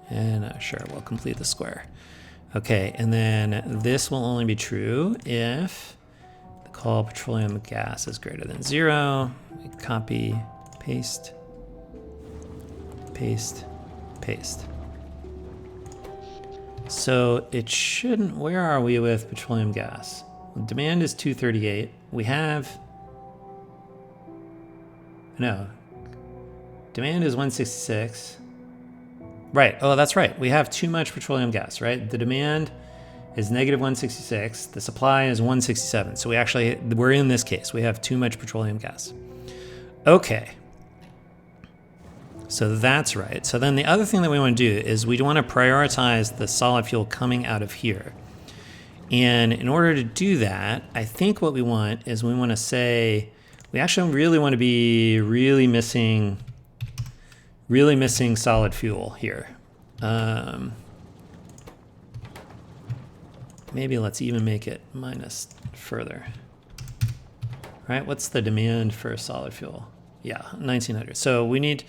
Speaker 1: And sure, we'll complete the square. Okay, and then this will only be true if the call petroleum gas is greater than 0. We copy, paste, paste, paste. So it shouldn't, where are we with petroleum gas? Demand is 238. We have, no, demand is 166. Right, oh, that's right. We have too much petroleum gas, right? The demand is negative 166. The supply is 167. So we're in this case. We have too much petroleum gas. Okay. So that's right. So then the other thing that we want to do is we want to prioritize the solid fuel coming out of here. And in order to do that, I think what we want is we want to say, we actually really want to be really missing solid fuel here. Maybe let's even make it minus further. Right? What's the demand for solid fuel? Yeah, 1900. So we need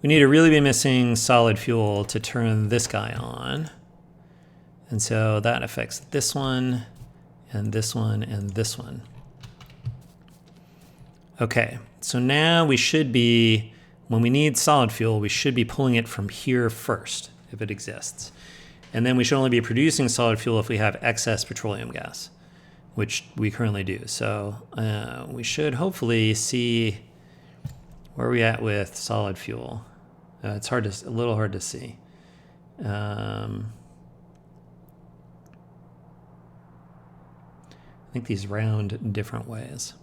Speaker 1: to really be missing solid fuel to turn this guy on. And so that affects this one and this one and this one. Okay, so now we should be, when we need solid fuel, we should be pulling it from here first, if it exists. And then we should only be producing solid fuel if we have excess petroleum gas, which we currently do. So we should hopefully see where we're at with solid fuel. It's a little hard to see. I think these round different ways.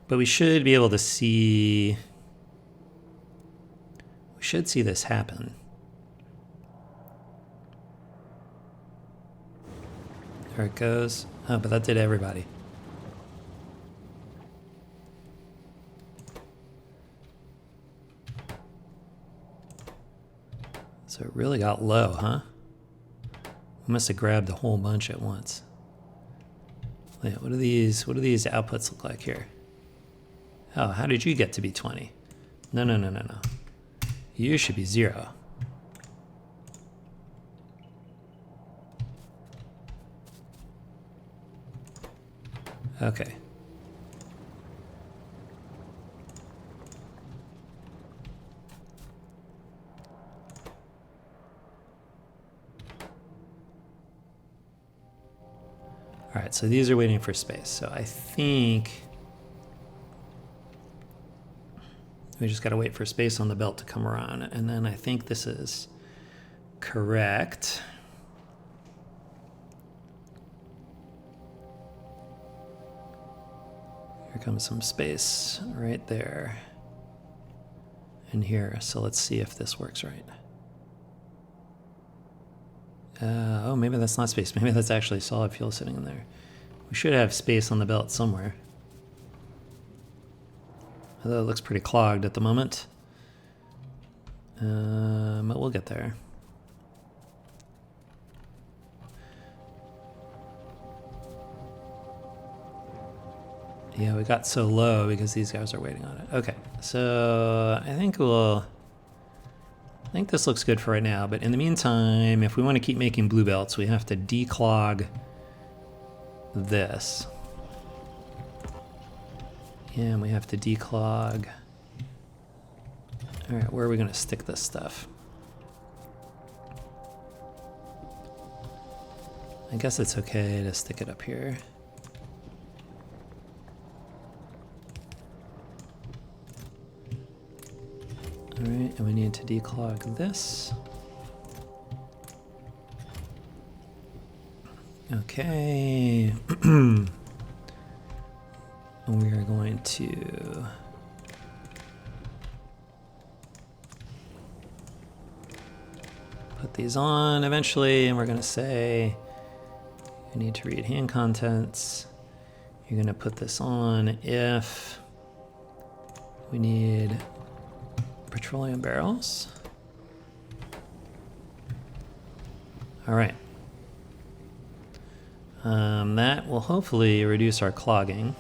Speaker 1: But we should be able to see, we should see this happen. There it goes. Oh, but that did everybody. So it really got low, huh? We must have grabbed a whole bunch at once. Wait, what do these outputs look like here? Oh, how did you get to be 20? No. You should be 0. Okay. All right, so these are waiting for space. So I think we just got to wait for space on the belt to come around. And then I think this is correct. Here comes some space right there and here. So let's see if this works right. Oh, maybe that's not space. Maybe that's actually solid fuel sitting in there. We should have space on the belt somewhere. Although it looks pretty clogged at the moment. But we'll get there. Yeah, we got so low because these guys are waiting on it. Okay, so I think this looks good for right now, but in the meantime, if we want to keep making blue belts, we have to declog this. And we have to declog. All right, where are we going to stick this stuff? I guess it's okay to stick it up here. All right, and we need to declog this. Okay. We are going to put these on eventually, and we're going to say you need to read hand contents. You're going to put this on if we need petroleum barrels. All right. That will hopefully reduce our clogging.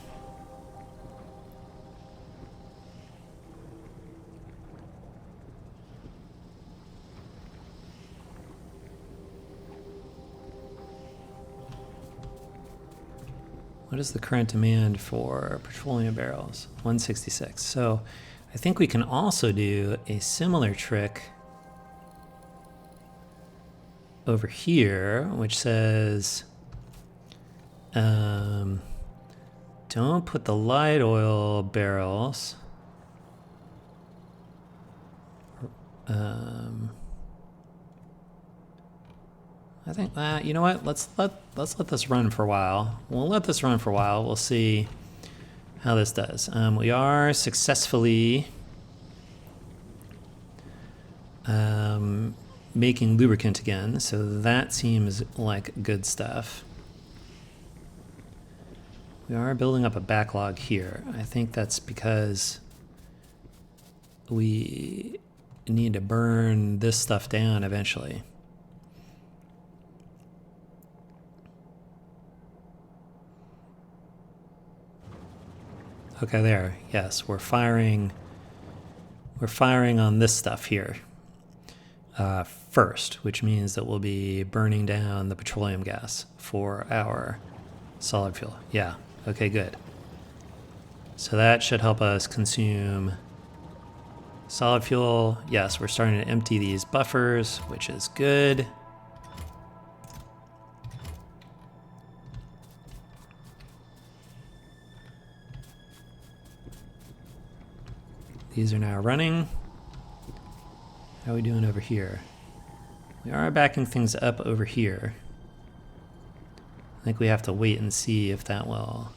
Speaker 1: What is the current demand for petroleum barrels? 166. So I think we can also do a similar trick over here, which says, don't put the light oil barrels. I think that, you know what? Let's let this run for a while. We'll let this run for a while. We'll see how this does. We are successfully making lubricant again, so that seems like good stuff. We are building up a backlog here. I think that's because we need to burn this stuff down eventually. Okay, there. Yes, we're firing on this stuff here first, which means that we'll be burning down the petroleum gas for our solid fuel. Yeah, okay, good. So that should help us consume solid fuel. Yes, we're starting to empty these buffers, which is good. These are now running. How are we doing over here? We are backing things up over here. I think we have to wait and see if that will,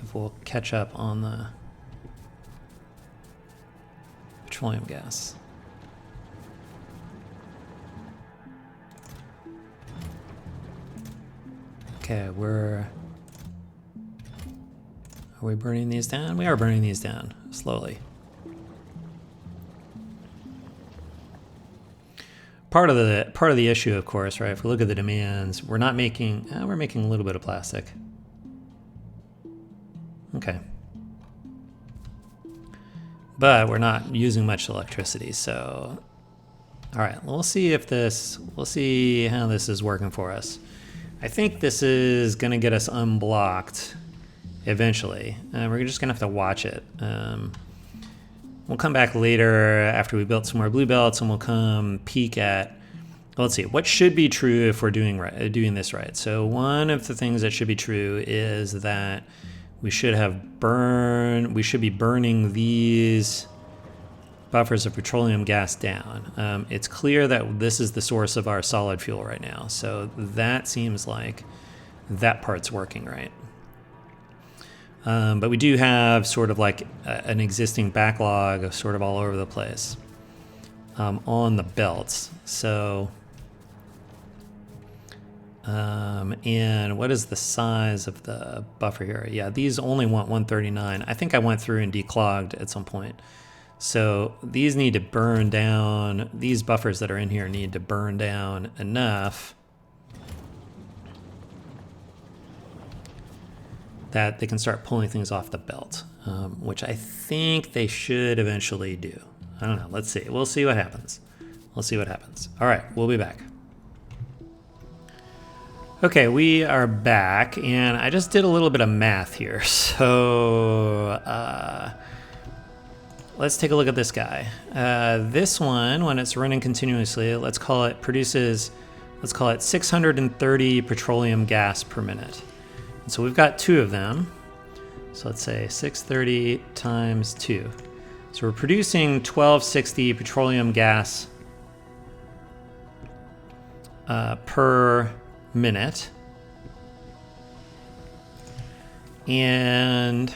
Speaker 1: if we'll catch up on the petroleum gas. Okay, are we burning these down? We are burning these down slowly. Part of the issue, of course, right? If we look at the demands, we're making a little bit of plastic. Okay. But we're not using much electricity, so all right, we'll see how this is working for us. I think this is gonna get us unblocked eventually. We're just gonna have to watch it. We'll come back later after we built some more blue belts, and we'll come peek at, well, let's see, what should be true if we're doing this right. So one of the things that should be true is that we should be burning these buffers of petroleum gas down. It's clear that this is the source of our solid fuel right now, so that seems like that part's working right. But we do have sort of like an existing backlog of sort of all over the place on the belts. So, and what is the size of the buffer here? Yeah, these only want 139. I think I went through and declogged at some point. So these need to burn down, these buffers that are in here need to burn down enough that they can start pulling things off the belt, which I think they should eventually do. I don't know, let's see. We'll see what happens. We'll see what happens. All right, we'll be back. Okay, we are back, and I just did a little bit of math here. So let's take a look at this guy. This one, when it's running continuously, let's call it 630 petroleum gas per minute. So we've got two of them. So let's say 630 times 2. So we're producing 1260 petroleum gas per minute. And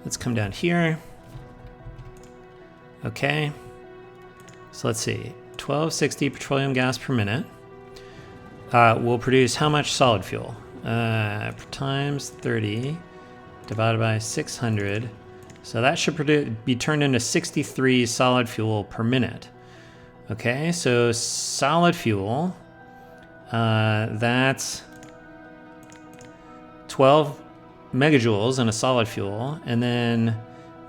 Speaker 1: let's come down here. Okay. So let's see. 1260 petroleum gas per minute will produce how much solid fuel? Times 30 divided by 600. So that should be turned into 63 solid fuel per minute. Okay, so solid fuel, that's 12 megajoules in a solid fuel, and then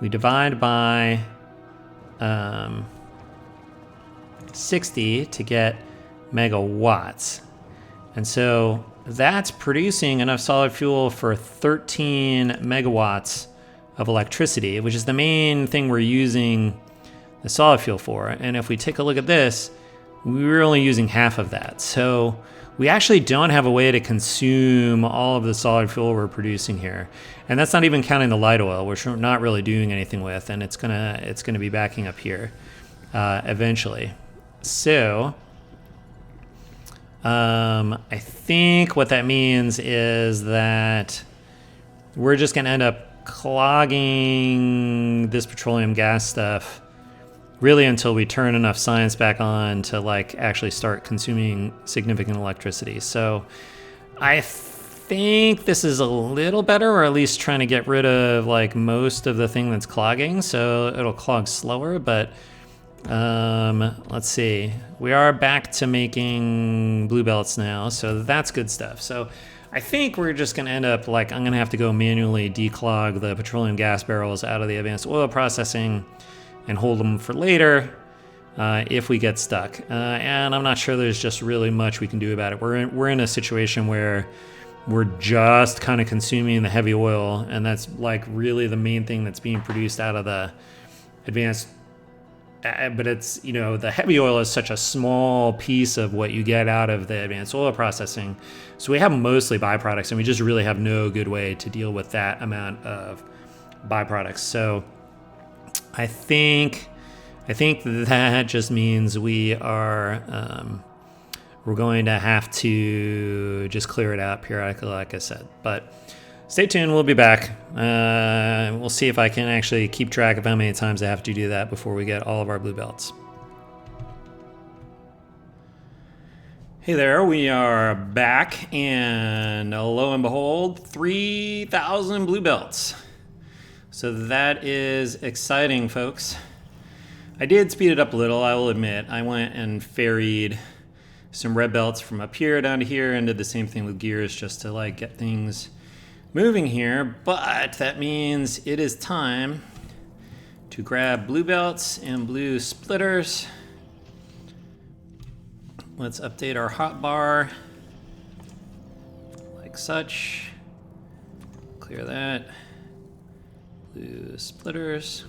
Speaker 1: we divide by 60 to get megawatts. And so that's producing enough solid fuel for 13 megawatts of electricity, which is the main thing we're using the solid fuel for. And if we take a look at this, we're only using half of that. So we actually don't have a way to consume all of the solid fuel we're producing here. And that's not even counting the light oil, which we're not really doing anything with, and it's gonna be backing up here eventually. So I think what that means is that we're just gonna end up clogging this petroleum gas stuff really until we turn enough science back on to like actually start consuming significant electricity. So I think this is a little better, or at least trying to get rid of like most of the thing that's clogging, so it'll clog slower. But let's see, we are back to making blue belts now, so that's good stuff. So I think we're just gonna end up like, I'm gonna have to go manually declog the petroleum gas barrels out of the advanced oil processing and hold them for later if we get stuck. And I'm not sure there's just really much we can do about it. We're in a situation where we're just kind of consuming the heavy oil, and that's like really the main thing that's being produced out of the advanced. But it's, you know, the heavy oil is such a small piece of what you get out of the advanced oil processing. So we have mostly byproducts, and we just really have no good way to deal with that amount of byproducts. So I think that just means we're going to have to just clear it out periodically, like I said. But stay tuned, we'll be back. We'll see if I can actually keep track of how many times I have to do that before we get all of our blue belts. Hey there, we are back, and lo and behold, 3,000 blue belts. So that is exciting, folks. I did speed it up a little, I will admit. I went and ferried some red belts from up here down to here and did the same thing with gears just to like get things moving here. But that means it is time to grab blue belts and blue splitters. Let's update our hotbar like such. Clear that. Blue splitters.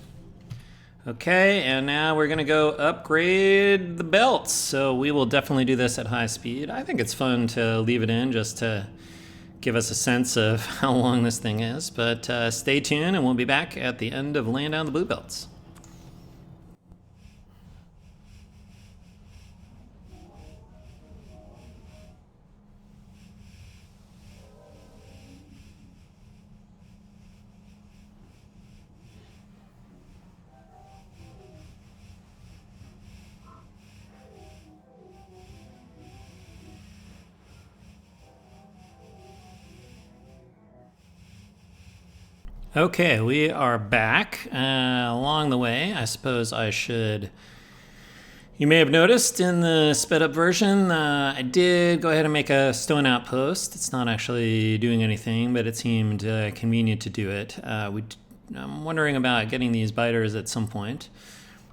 Speaker 1: Okay, and now we're gonna go upgrade the belts. So we will definitely do this at high speed. I think it's fun to leave it in just to give us a sense of how long this thing is. But stay tuned, and we'll be back at the end of laying down the blue belts. Okay, we are back. Along the way, I suppose I should... You may have noticed in the sped up version, I did go ahead and make a stone outpost. It's not actually doing anything, but it seemed convenient to do it. I'm wondering about getting these biters at some point.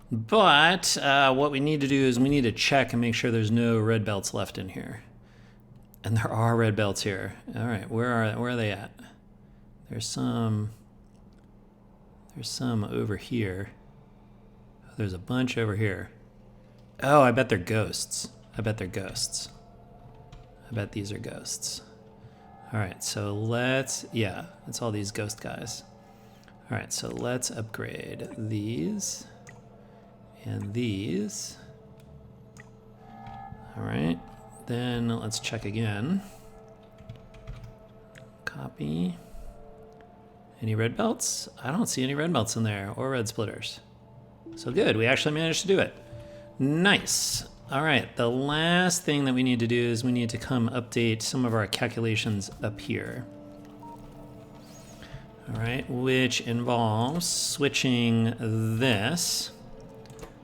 Speaker 1: But what we need to do is we need to check and make sure there's no red belts left in here. And there are red belts here. All right, where are they at? There's some over here. There's a bunch over here. Oh, I bet they're ghosts. I bet these are ghosts. All right, so yeah, it's all these ghost guys. All right, so let's upgrade these and these. All right, then let's check again. Copy. Any red belts? I don't see any red belts in there, or red splitters. So good, we actually managed to do it. Nice. All right, the last thing that we need to do is we need to come update some of our calculations up here. All right, which involves switching this.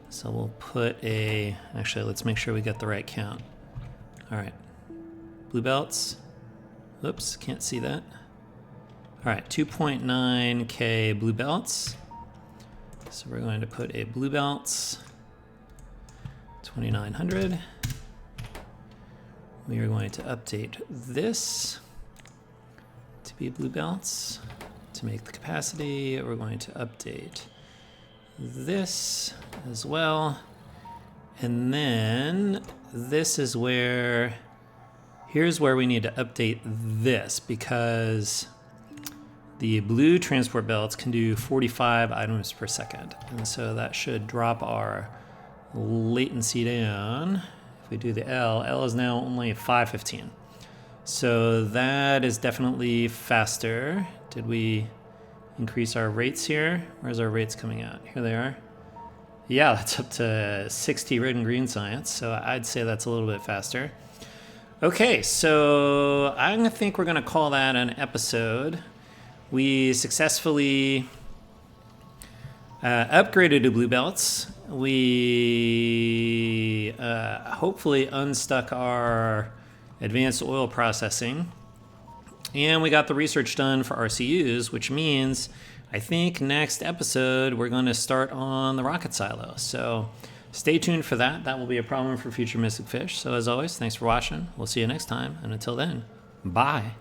Speaker 1: So we'll put actually, let's make sure we get the right count. All right, blue belts. Oops, can't see that. All right, 2.9K blue belts. So we're going to put a blue belts, 2,900. we are going to update this to be blue belts. To make the capacity, we're going to update this as well. And then this is where, here's where we need to update this, because the blue transport belts can do 45 items per second. And so that should drop our latency down. If we do the L is now only 515. So that is definitely faster. Did we increase our rates here? Where's our rates coming out? Here they are. Yeah, that's up to 60 red and green science. So I'd say that's a little bit faster. Okay, so I think we're gonna call that an episode. We successfully upgraded to blue belts. We hopefully unstuck our advanced oil processing. And we got the research done for RCUs, which means I think next episode we're going to start on the rocket silo. So stay tuned for that. That will be a problem for future Mystic Fish. So as always, thanks for watching. We'll see you next time. And until then, bye.